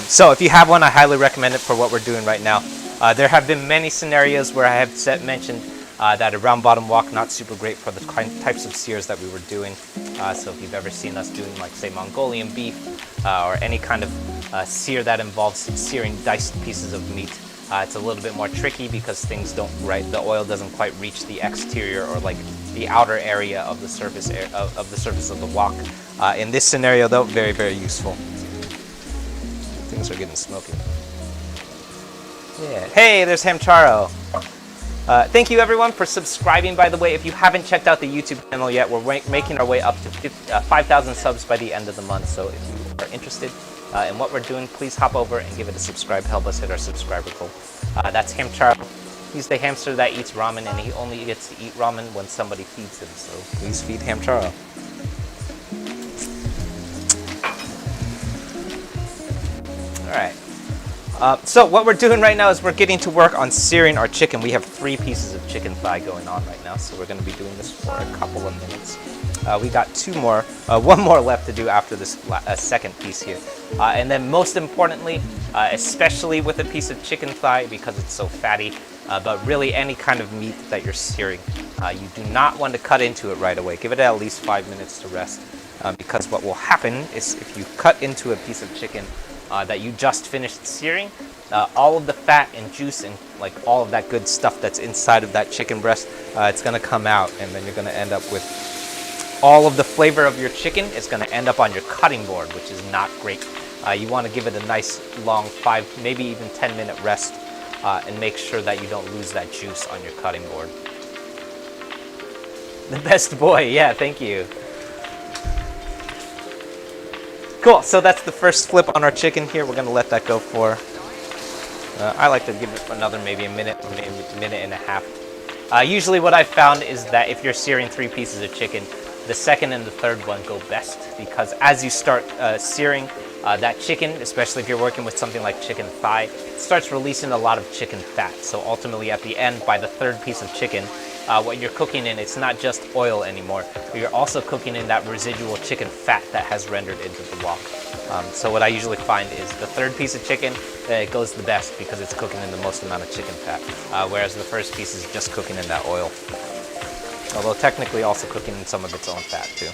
So if you have one, I highly recommend it for what we're doing right now. There have been many scenarios where I have mentioned that a round bottom wok not super great for the types of sears that we were doing. So if you've ever seen us doing, like, say, Mongolian beef or any kind of sear that involves searing diced pieces of meat, it's a little bit more tricky because things don't, the oil doesn't quite reach the exterior or like the outer area of the surface of the wok. In this scenario, though, very, very useful. Things are getting smoky. Yeah. Hey, there's Hamcharo. Thank you everyone for subscribing. By the way, if you haven't checked out the YouTube channel yet, we're making our way up to 5,000 subs by the end of the month. So if you are interested in what we're doing, please hop over and give it a subscribe. Help us hit our subscriber goal. That's Hamcharo. He's the hamster that eats ramen, and he only gets to eat ramen when somebody feeds him. So please feed Hamcharo. All right. So what we're doing right now is we're getting to work on searing our chicken. We have 3 pieces of chicken thigh going on right now, so we're going to be doing this for a couple of minutes. We got 2 more, 1 more left to do after this second piece here. And then most importantly, especially with a piece of chicken thigh because it's so fatty, but really any kind of meat that you're searing, you do not want to cut into it right away. Give it at least 5 minutes to rest, because what will happen is if you cut into a piece of chicken that you just finished searing, all of the fat and juice and like all of that good stuff that's inside of that chicken breast, it's going to come out, and then you're going to end up with all of the flavor of your chicken is going to end up on your cutting board, which is not great. You want to give it a nice long 5, maybe even 10-minute rest, and make sure that you don't lose that juice on your cutting board. The best boy, yeah, thank you. Cool, so that's the first flip on our chicken here. We're going to let that go for, I like to give it another maybe a minute or maybe a minute and a half. Usually what I've found is that if you're searing 3 pieces of chicken, the second and the third one go best, because as you start searing that chicken, especially if you're working with something like chicken thigh, it starts releasing a lot of chicken fat. So ultimately at the end, by the 3rd piece of chicken, what you're cooking in, it's not just oil anymore, but you're also cooking in that residual chicken fat that has rendered into the wok. So what I usually find is the 3rd piece of chicken goes the best because it's cooking in the most amount of chicken fat, whereas the first piece is just cooking in that oil. Although technically also cooking in some of its own fat too.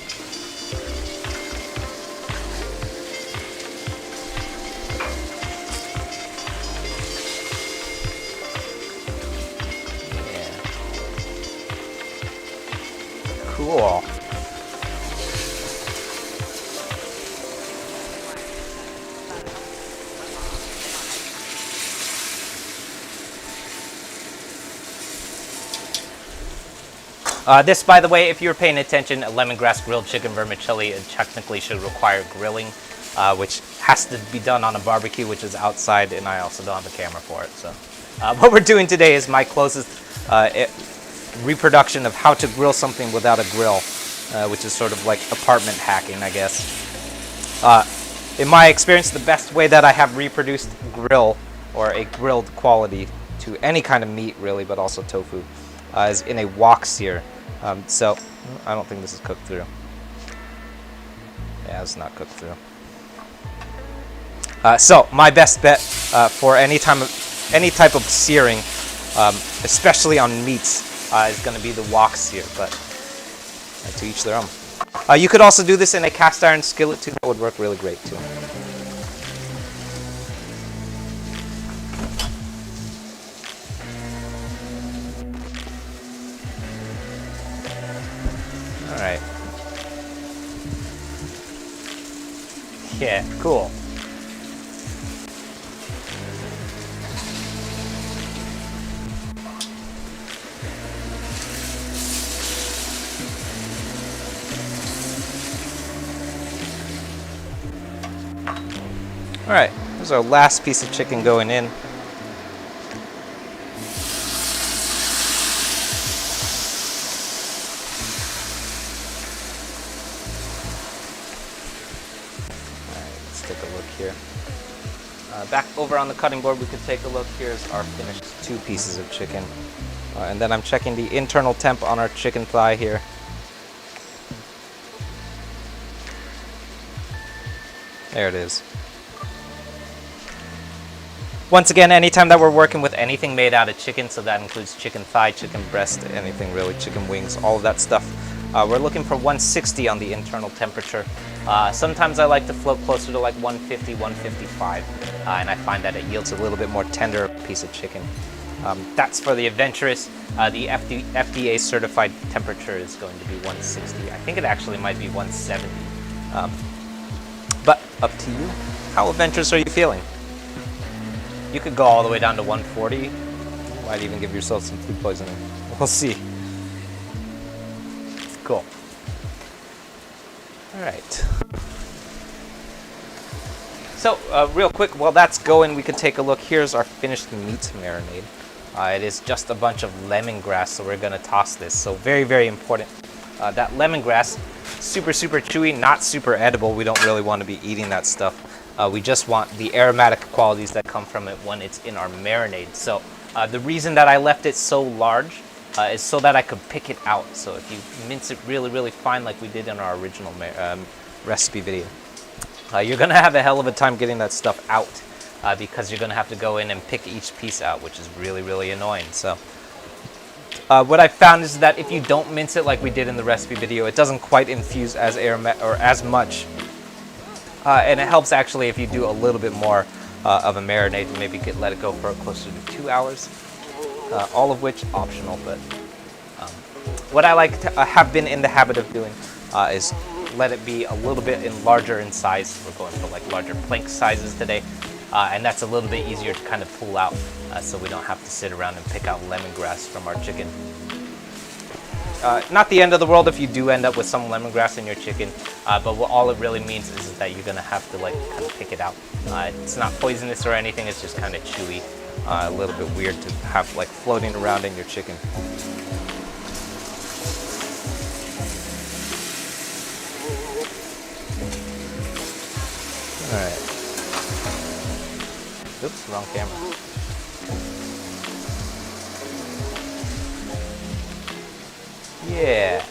Cool. This, by the way, if you're paying attention, a lemongrass grilled chicken vermicelli technically should require grilling, which has to be done on a barbecue, which is outside, and I also don't have a camera for it. So what we're doing today is my closest reproduction of how to grill something without a grill, which is sort of like apartment hacking, I guess. In my experience, the best way that I have reproduced grill, or a grilled quality to any kind of meat really, but also tofu, is in a wok sear. So I don't think this is cooked through. Yeah, it's not cooked through. So my best bet for any time any type of searing, especially on meats, is going to be the wok sear, but to each their own. You could also do this in a cast iron skillet too. That would work really great too. All right. Yeah, cool. All right, here's our last piece of chicken going in. All right, let's take a look here. Back over on the cutting board, we could take a look. Here's our finished 2 pieces of chicken. And then I'm checking the internal temp on our chicken thigh here. There it is. Once again, anytime that we're working with anything made out of chicken, so that includes chicken thigh, chicken breast, anything really, chicken wings, all of that stuff, we're looking for 160 on the internal temperature. Sometimes I like to float closer to like 150, 155, and I find that it yields a little bit more tender piece of chicken. That's for the adventurous. The FDA certified temperature is going to be 160. I think it actually might be 170. But up to you. How adventurous are you feeling? You could go all the way down to 140. You might even give yourself some food poisoning. We'll see. Cool. All right. So real quick, while that's going, we can take a look. Here's our finished meat marinade. It is just a bunch of lemongrass, so we're gonna toss this. So very, very important. That lemongrass, super, super chewy, not super edible. We don't really want to be eating that stuff. We just want the aromatic qualities that come from it when it's in our marinade. So the reason that I left it so large is so that I could pick it out. So if you mince it really, really fine like we did in our original recipe video, you're going to have a hell of a time getting that stuff out because you're going to have to go in and pick each piece out, which is really, really annoying. So what I found is that if you don't mince it like we did in the recipe video, it doesn't quite infuse as as much. And it helps actually if you do a little bit more of a marinade, maybe let it go for closer to 2 hours, all of which optional. But what I like to have been in the habit of doing is let it be a little bit larger in size. We're going for like larger plank sizes today, and that's a little bit easier to kind of pull out, so we don't have to sit around and pick out lemongrass from our chicken. Not the end of the world if you do end up with some lemongrass in your chicken, but all it really means is that you're gonna have to like kind of pick it out. It's not poisonous or anything, it's just kind of chewy, a little bit weird to have like floating around in your chicken. All right. Oops, wrong camera. Yeah.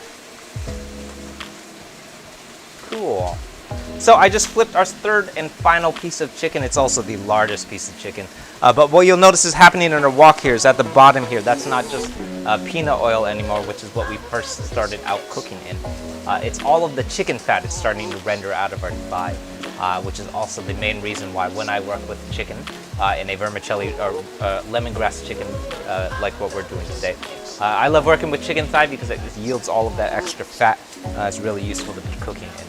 Cool. So I just flipped our third and final piece of chicken. It's also the largest piece of chicken. But what you'll notice is happening in our wok here is at the bottom here. That's not just peanut oil anymore, which is what we first started out cooking in. It's all of the chicken fat is starting to render out of our thigh, which is also the main reason why when I work with chicken in a vermicelli or lemongrass chicken like what we're doing today, I love working with chicken thigh because it just yields all of that extra fat. It's really useful to be cooking in.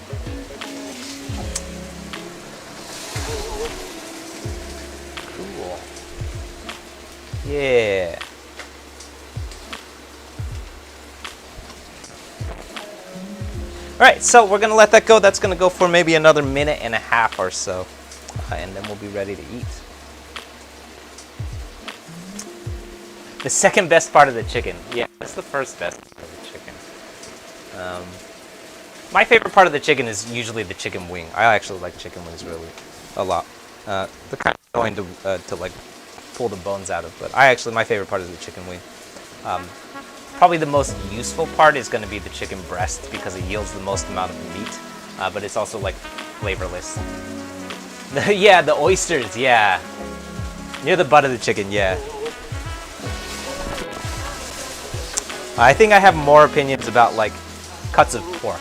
Cool. Yeah. All right, so we're gonna let that go. That's gonna go for maybe another minute and a half or so, and then we'll be ready to eat. The second best part of the chicken. Yeah, that's the first best part of the chicken. My favorite part of the chicken is usually the chicken wing. I actually like chicken wings really a lot. They're kind of annoying to like pull the bones out of, but my favorite part is the chicken wing. Probably the most useful part is going to be the chicken breast because it yields the most amount of meat, but it's also like flavorless. Yeah, the oysters, yeah. Near the butt of the chicken, yeah. I think I have more opinions about like cuts of pork.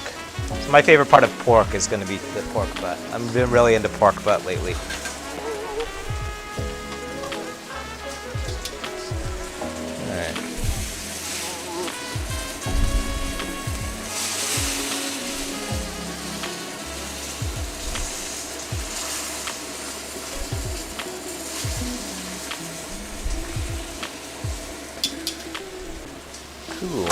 So my favorite part of pork is going to be the pork butt. I've been really into pork butt lately. Alright. Cool.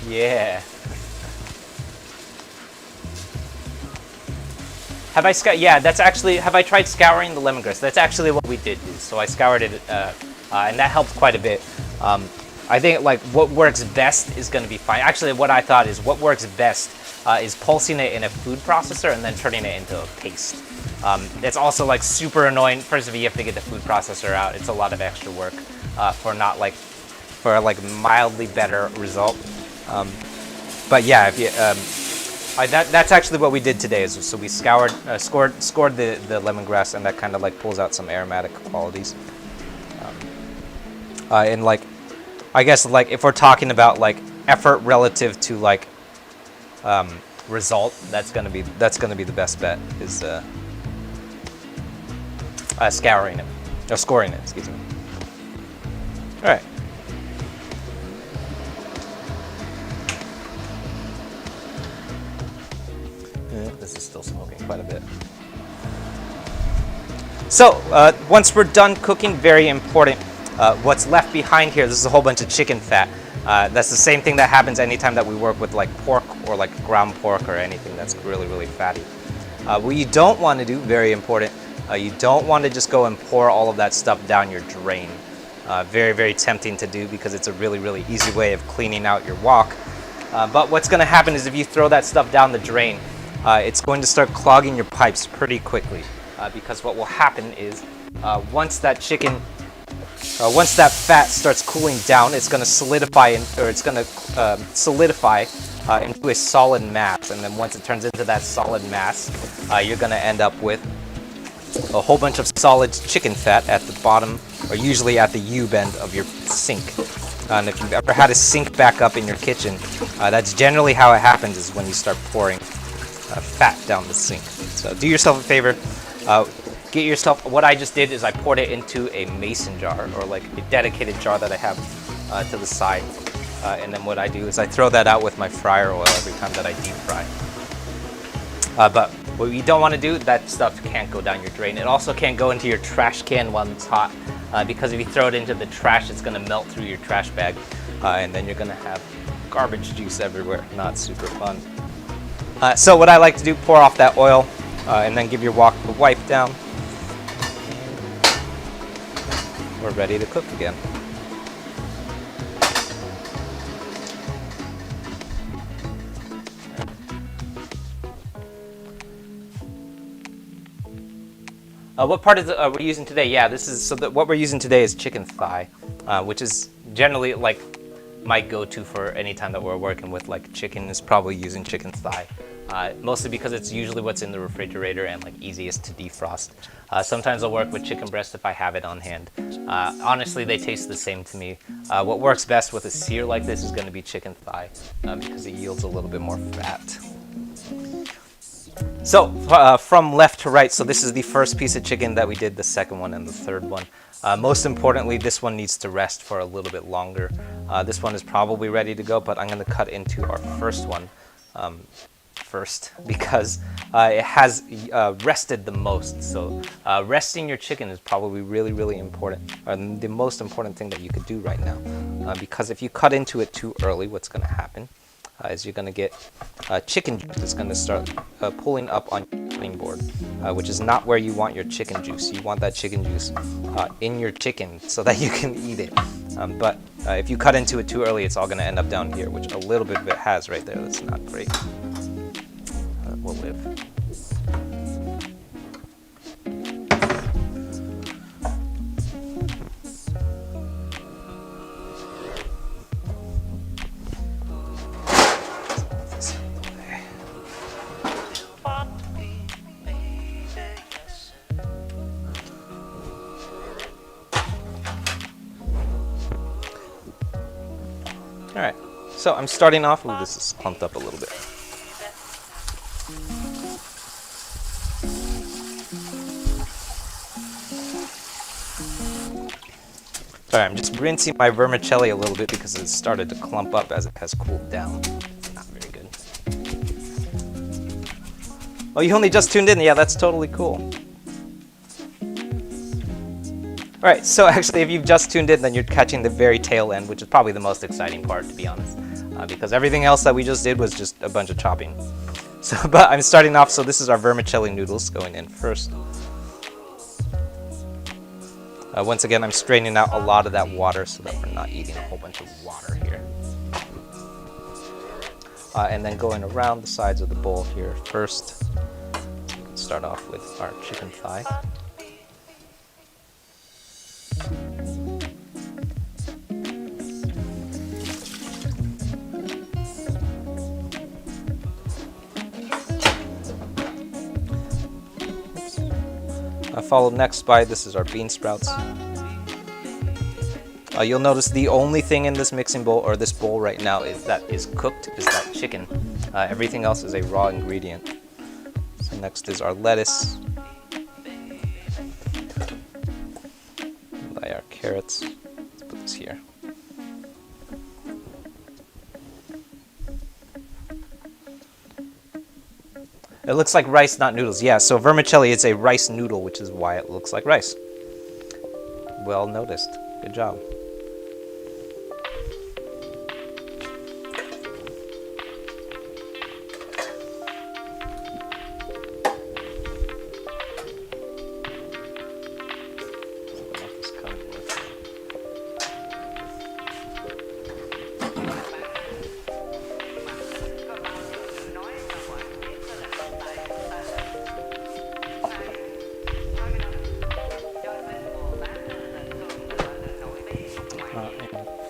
Yeah. Have I yeah, that's actually, have I tried scouring the lemongrass? That's actually what we did do. So I scoured it, and that helped quite a bit. I think like what works best is going to be fine. Actually, what I thought is what works best is pulsing it in a food processor and then turning it into a paste. It's also like super annoying. First of all, you have to get the food processor out. It's a lot of extra work for mildly better result. But yeah, if you, that's actually what we did today. So we scored the lemongrass, and that kind of like pulls out some aromatic qualities. And like, I guess like if we're talking about like effort relative to like result, that's gonna be the best bet is scouring it or scoring it. Excuse me. All right. This is still smoking quite a bit. So once we're done cooking, very important, what's left behind here, this is a whole bunch of chicken fat. That's the same thing that happens anytime that we work with like pork or like ground pork or anything that's really, really fatty. What you don't want to do, very important, you don't want to just go and pour all of that stuff down your drain. Very, very tempting to do because it's a really, really easy way of cleaning out your wok. But what's going to happen is if you throw that stuff down the drain, it's going to start clogging your pipes pretty quickly because what will happen is once that fat starts cooling down, it's going to solidify into a solid mass, and then once it turns into that solid mass, you're going to end up with a whole bunch of solid chicken fat at the bottom, or usually at the U-bend of your sink. And if you've ever had a sink back up in your kitchen, that's generally how it happens, is when you start pouring fat down the sink. So do yourself a favor, get yourself, what I just did is I poured it into a mason jar, or like a dedicated jar that I have to the side. And then what I do is I throw that out with my fryer oil every time that I deep fry. But what you don't want to do, that stuff can't go down your drain. It also can't go into your trash can while it's hot, because if you throw it into the trash, it's going to melt through your trash bag, and then you're going to have garbage juice everywhere. Not super fun. So what I like to do, pour off that oil, and then give your wok a wipe down. We're ready to cook again. What part is we're using today? Yeah, this is what we're using today is chicken thigh, which is generally like my go-to for any time that we're working with like chicken is probably using chicken thigh. Mostly because it's usually what's in the refrigerator and like easiest to defrost. Sometimes I'll work with chicken breast if I have it on hand. Honestly, they taste the same to me. What works best with a sear like this is going to be chicken thigh because it yields a little bit more fat. So from left to right, so this is the first piece of chicken that we did, the second one and the third one. Most importantly, this one needs to rest for a little bit longer. This one is probably ready to go, but I'm going to cut into our first one first because it has rested the most. So resting your chicken is probably really, really important, the most important thing that you could do right now. Because if you cut into it too early, what's going to happen is you're going to get chicken juice that's going to start pulling up on your cutting board, which is not where you want your chicken juice. You want that chicken juice in your chicken so that you can eat it. But if you cut into it too early, it's all going to end up down here, which a little bit of it has right there. That's not great. We'll live. So I'm starting off, ooh, this is clumped up a little bit. Sorry, I'm just rinsing my vermicelli a little bit because it started to clump up as it has cooled down. It's not very good. Oh, you only just tuned in? Yeah, that's totally cool. Alright, so actually if you've just tuned in, then you're catching the very tail end, which is probably the most exciting part, to be honest. Because everything else that we just did was just a bunch of chopping. So, but I'm starting off, so this is our vermicelli noodles going in first. Once again, I'm straining out a lot of that water so that we're not eating a whole bunch of water here. And then going around the sides of the bowl here first. We can start off with our chicken thigh. Followed next by, this is our bean sprouts. You'll notice the only thing in this mixing bowl, or this bowl right now, is cooked is that chicken. Everything else is a raw ingredient. So next is our lettuce. By our carrots. Let's put this here. It looks like rice, not noodles. Yeah, so vermicelli is a rice noodle, which is why it looks like rice. Well noticed. Good job.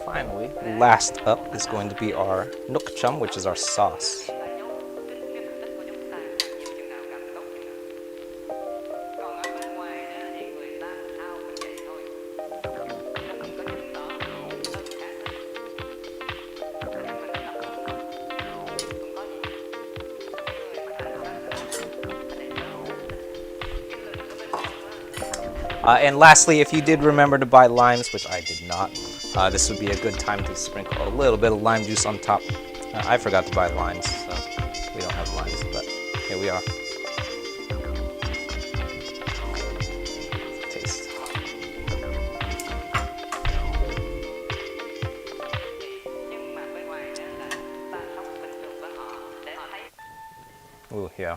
Finally, last up is going to be our nook chum, which is our sauce. And lastly, if you did remember to buy limes, which I did not, this would be a good time to sprinkle a little bit of lime juice on top. I forgot to buy limes, so we don't have limes, but here we are. Taste. Ooh, yeah.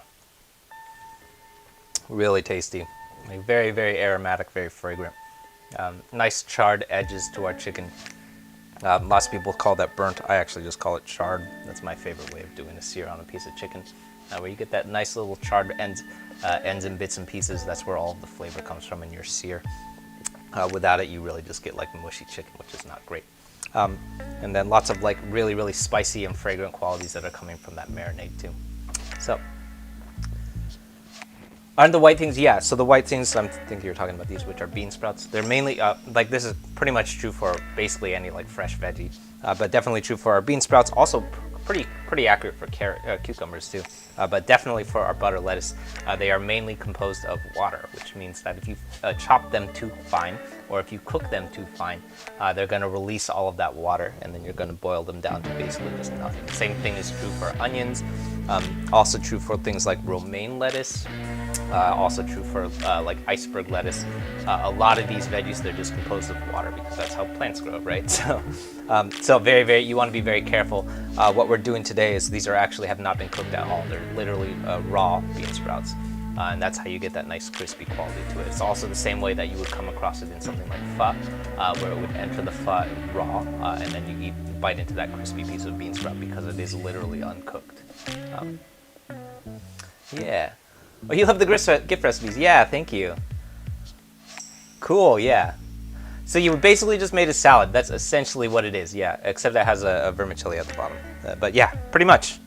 Really tasty. Like very, very aromatic, very fragrant. Nice charred edges to our chicken. Lots of people call that burnt. I actually just call it charred. That's my favorite way of doing a sear on a piece of chicken. Where you get that nice little charred ends and bits and pieces. That's where all of the flavor comes from in your sear. Without it, you really just get like mushy chicken, which is not great. And then lots of like really, really spicy and fragrant qualities that are coming from that marinade too. So. Aren't the white things? Yeah, so the white things, I think you're talking about these, which are bean sprouts. They're mainly, like this is pretty much true for basically any like fresh veggie, but definitely true for our bean sprouts. Also pretty accurate for cucumbers too, but definitely for our butter lettuce. They are mainly composed of water, which means that if you chop them too fine, or if you cook them too fine, they're gonna release all of that water, and then you're gonna boil them down to basically just nothing. Same thing is true for onions, also true for things like romaine lettuce, also true for like iceberg lettuce. A lot of these veggies, they're just composed of water because that's how plants grow, right? So, you want to be very careful. What we're doing today is these have not been cooked at all. They're literally raw bean sprouts. And that's how you get that nice crispy quality to it. It's also the same way that you would come across it in something like pho, where it would enter the pho raw, and then you bite into that crispy piece of bean sprout because it is literally uncooked. Yeah. Oh, you love the gift recipes. Yeah, thank you. Cool, yeah. So you basically just made a salad. That's essentially what it is, yeah. Except it has a vermicelli at the bottom. But yeah, pretty much.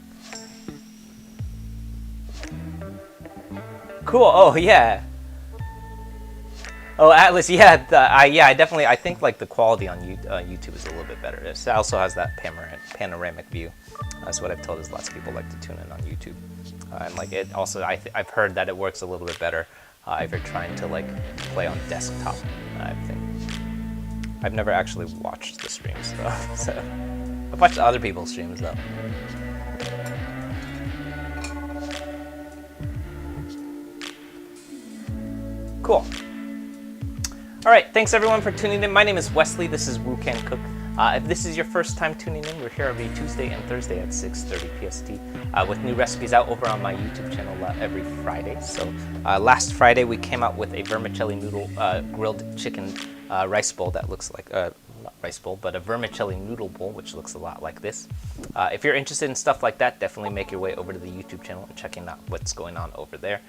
Cool, oh yeah. Oh, Atlas, yeah, I definitely, I think like the quality on YouTube is a little bit better. It also has that panoramic view. That's what I've told is lots of people like to tune in on YouTube. And like it also, I've heard that it works a little bit better if you're trying to like play on desktop. I think I've never actually watched the streams though, so I've watched other people's streams though. Cool. All right, thanks everyone for tuning in. My name is Wesley. This is Wu Can Cook. If this is your first time tuning in, we're here every Tuesday and Thursday at 6:30 PST with new recipes out over on my YouTube channel every Friday. So last Friday we came out with a vermicelli noodle grilled chicken rice bowl that looks like not rice bowl, but a vermicelli noodle bowl, which looks a lot like this. If you're interested in stuff like that, definitely make your way over to the YouTube channel and checking out what's going on over there.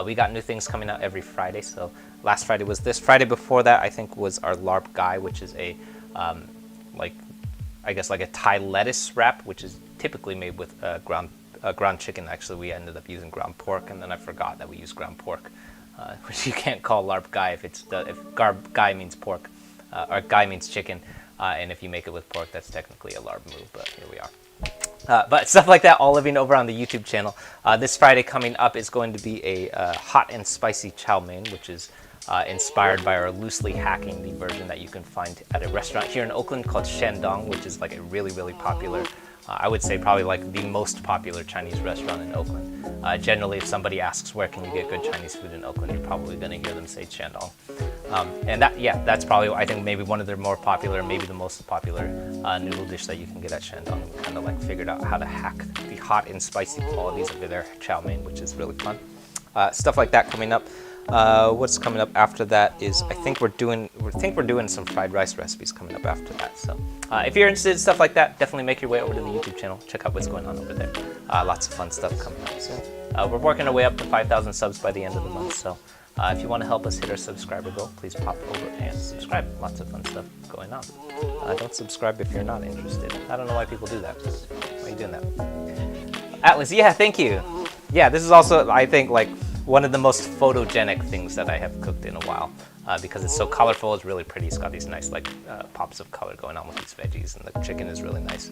We got new things coming out every Friday. So last Friday was this. Friday before that, I think, was our larb gai, which is a like, I guess like a Thai lettuce wrap, which is typically made with ground chicken. Actually, we ended up using ground pork, and then I forgot that we use ground pork, which you can't call larb gai if gai means pork, or gai means chicken, and if you make it with pork, that's technically a larb move. But here we are. But stuff like that, all living over on the YouTube channel. This Friday coming up is going to be a hot and spicy chow mein, which is inspired by our loosely hacking the version that you can find at a restaurant here in Oakland called Shandong, which is like a really, really popular, I would say probably like the most popular Chinese restaurant in Oakland. Generally, if somebody asks where can you get good Chinese food in Oakland, you're probably going to hear them say Shandong. And that, yeah, that's probably, I think, maybe one of their more popular, maybe the most popular noodle dish that you can get at Shandong. We kind of like figured out how to hack the hot and spicy qualities of their chow mein, which is really fun. Stuff like that coming up. What's coming up after that is I think we're doing some fried rice recipes coming up after that. So if you're interested in stuff like that, definitely make your way over to the YouTube channel. Check out what's going on over there. Lots of fun stuff coming up soon. We're working our way up to 5,000 subs by the end of the month. So if you want to help us hit our subscriber goal, please pop over and subscribe. Lots of fun stuff going on. Don't subscribe if you're not interested. I don't know why people do that. Why are you doing that? Atlas, yeah, thank you. Yeah, this is also, I think, like one of the most photogenic things that I have cooked in a while because it's so colorful. It's really pretty. It's got these nice like pops of color going on with these veggies, and the chicken is really nice.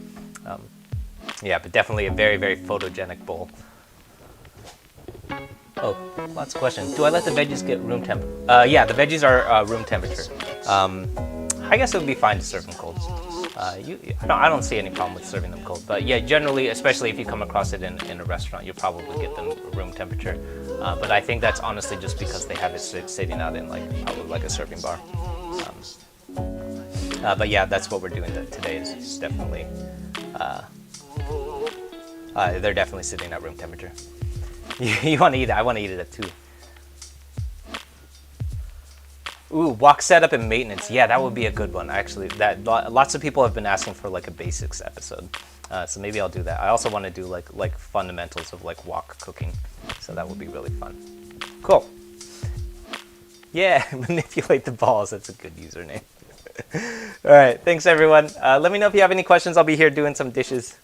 Yeah, but definitely a very, very photogenic bowl. Oh, lots of questions. Do I let the veggies get room temp? Yeah, the veggies are room temperature. I guess it would be fine to serve them cold. I don't see any problem with serving them cold. But yeah, generally, especially if you come across it in a restaurant, you'll probably get them room temperature. But I think that's honestly just because they have it sitting out in like probably like a serving bar. But yeah, that's what we're doing today. Is definitely they're definitely sitting at room temperature. You want to eat it? I want to eat it at 2. Ooh, wok setup and maintenance. Yeah, that would be a good one. Actually, that lots of people have been asking for like a basics episode, so maybe I'll do that. I also want to do like fundamentals of like wok cooking, so that would be really fun. Cool. Yeah, manipulate the balls. That's a good username. All right, thanks everyone. Let me know if you have any questions. I'll be here doing some dishes.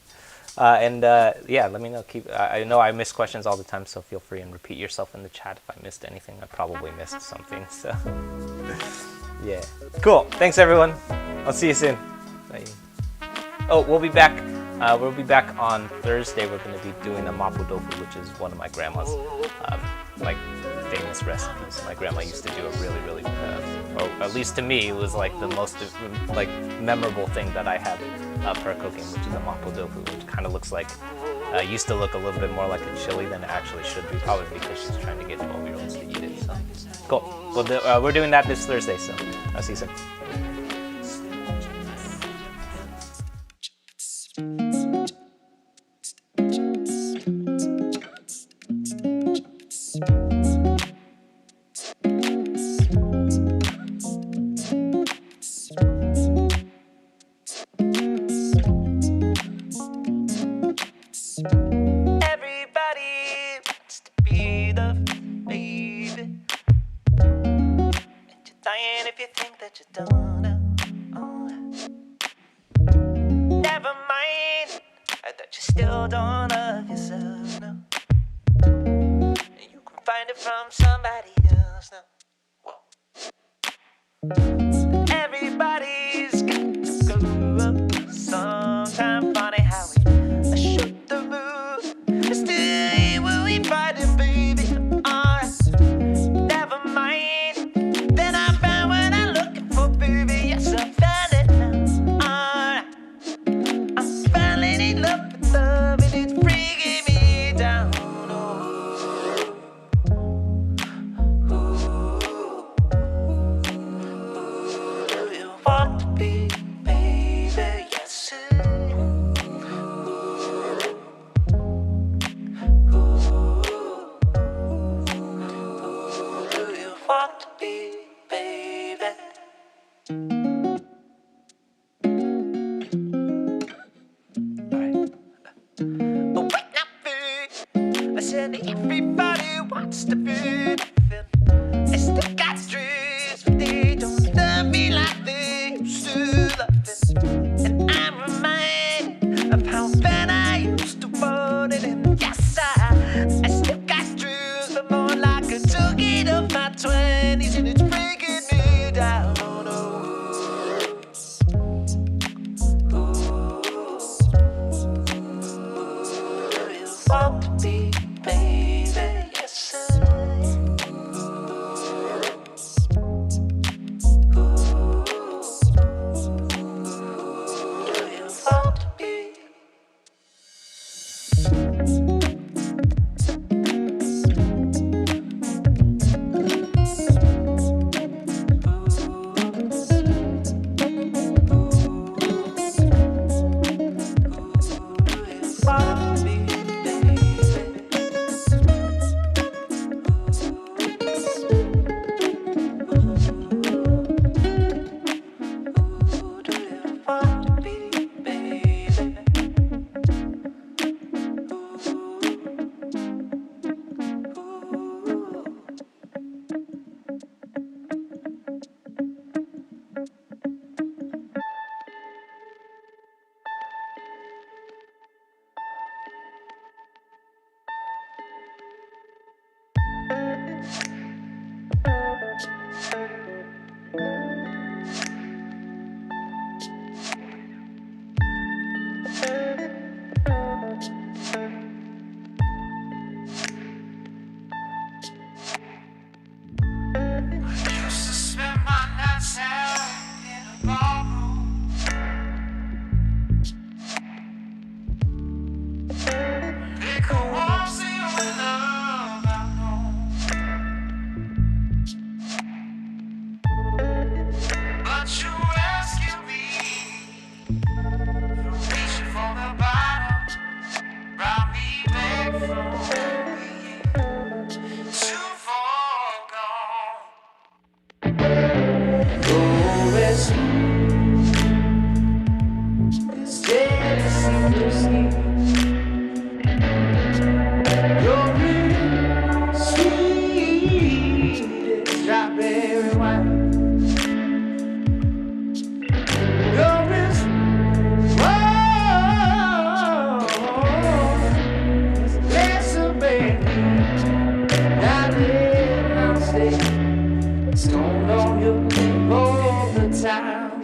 Yeah, let me know. I know I miss questions all the time, so feel free and repeat yourself in the chat if I missed anything. I probably missed something, so yeah. Cool. Thanks, everyone. I'll see you soon. Bye. Oh, we'll be back. We'll be back on Thursday. We're going to be doing a mapo tofu, which is one of my grandma's like famous recipes. My grandma used to do a really, really, or at least to me, it was like the most like memorable thing that I had of her cooking, which is a mapo tofu, which kind of looks like, used to look a little bit more like a chili than it actually should be, probably because she's trying to get 12-year-olds to eat it. So cool. Well, we're doing that this Thursday, so I'll see you soon. From somebody else now. Whoa. Everybody's got to go up. Sometimes funny how we shoot the move. Still, will we fight it, baby? Alright, never mind. Then I found what I'm looking for, baby. Yes, I found it now. Alright, I'm finally in love with love, and it's bringing me down. Want to be, baby, yes. Do you want to be, baby? Alright. Oh, wait now, baby. I said everybody wants to be. I still got streets, but they don't love me like they used to love it. And I'm reminded of how bad I used to want it. And yes, I still got streets, but more like I took it of my 20s, and it's breaking me down. Want to be, baby, yes. Stoned on you all the time.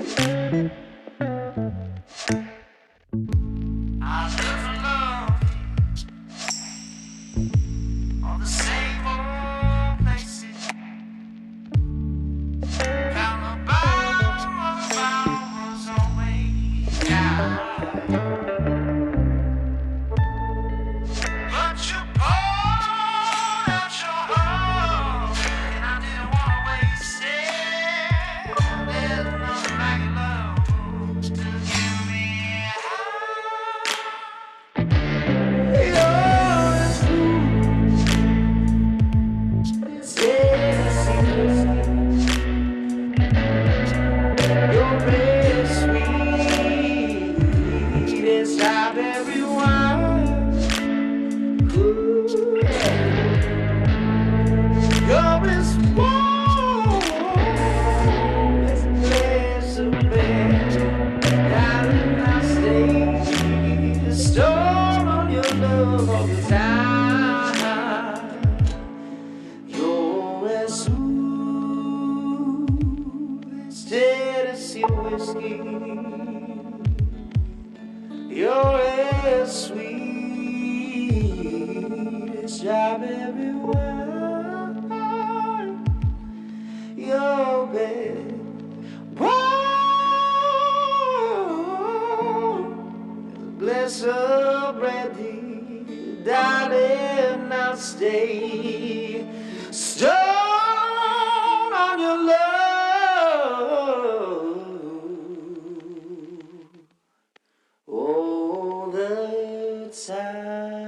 whiskey. You're as sweet as strawberry wine. Your bed warm, glass of brandy. Darling, I'll stay stoned on your love all the time.